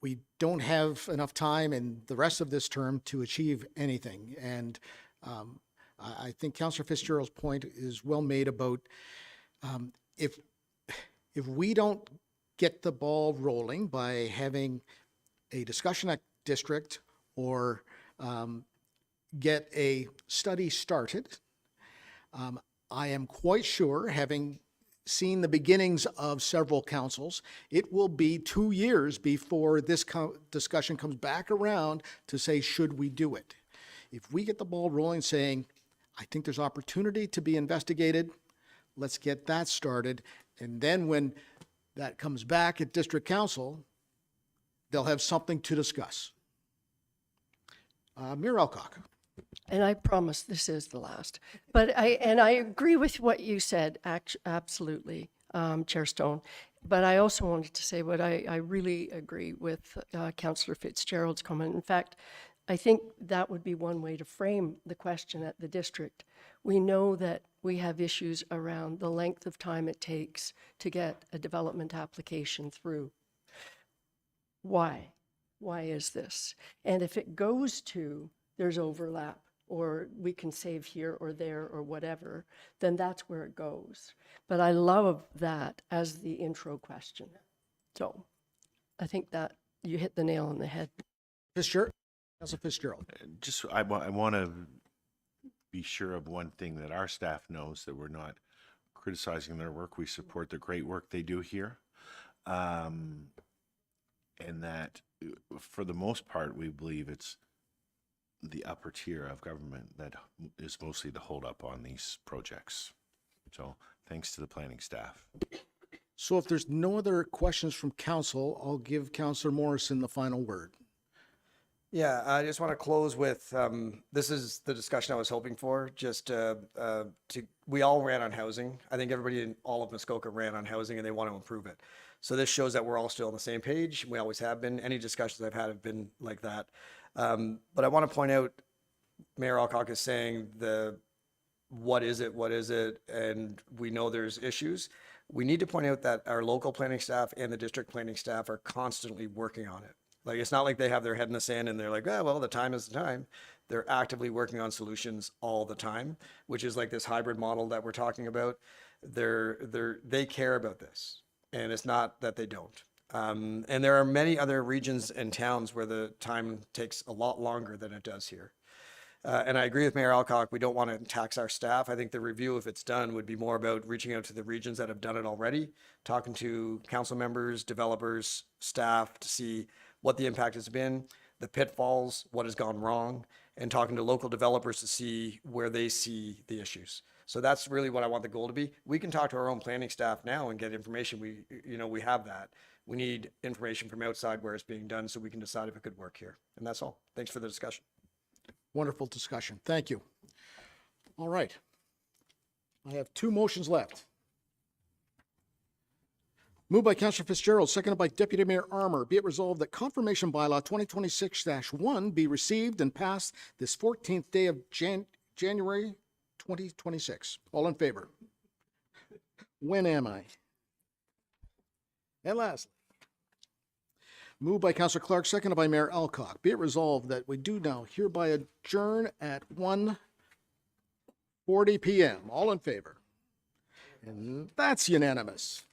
we don't have enough time in the rest of this term to achieve anything. And I think Councillor Fitzgerald's point is well made about if we don't get the ball rolling by having a discussion at district or get a study started, I am quite sure, having seen the beginnings of several councils, it will be 2 years before this discussion comes back around to say, should we do it? If we get the ball rolling saying, I think there's opportunity to be investigated, let's get that started. And then when that comes back at district council, they'll have something to discuss. Mayor Alcock. And I promise this is the last. But I agree with what you said, absolutely, Chair Stone. But I also wanted to say what I really agree with Councillor Fitzgerald's comment. In fact, I think that would be one way to frame the question at the district. We know that we have issues around the length of time it takes to get a development application through. Why? Why is this? And if it goes to there's overlap, or we can save here or there or whatever, then that's where it goes. But I love that as the intro question. So I think that you hit the nail on the head. Fitzgerald. Councilor Fitzgerald. Just, I want to be sure of one thing, that our staff knows that we're not criticizing their work. We support the great work they do here. And that for the most part, we believe it's the upper tier of government that is mostly the holdup on these projects. So thanks to the planning staff. So if there's no other questions from council, I'll give Councillor Morrison the final word. Yeah, I just want to close with, this is the discussion I was hoping for, just we all ran on housing. I think everybody in all of Muskoka ran on housing and they want to improve it. So this shows that we're all still on the same page. We always have been. Any discussions I've had have been like that. But I want to point out, Mayor Alcock is saying what is it, and we know there's issues. We need to point out that our local planning staff and the district planning staff are constantly working on it. Like, it's not like they have their head in the sand and they're like, oh, well, the time is the time. They're actively working on solutions all the time, which is like this hybrid model that we're talking about. They care about this, and it's not that they don't. And there are many other regions and towns where the time takes a lot longer than it does here. And I agree with Mayor Alcock, we don't want to tax our staff. I think the review, if it's done, would be more about reaching out to the regions that have done it already, talking to council members, developers, staff to see what the impact has been, the pitfalls, what has gone wrong, and talking to local developers to see where they see the issues. So that's really what I want the goal to be. We can talk to our own planning staff now and get information. We have that. We need information from outside where it's being done so we can decide if it could work here. And that's all. Thanks for the discussion. Wonderful discussion. Thank you. All right. I have two motions left. Moved by Councillor Fitzgerald, seconded by Deputy Mayor Armour. Be it resolved that confirmation bylaw 2026-1 be received and passed this 14th day of January 2026. All in favor? When am I? And lastly, moved by Councillor Clark, seconded by Mayor Alcock. Be it resolved that we do now hereby adjourn at 1:40 p.m. All in favor? And that's unanimous.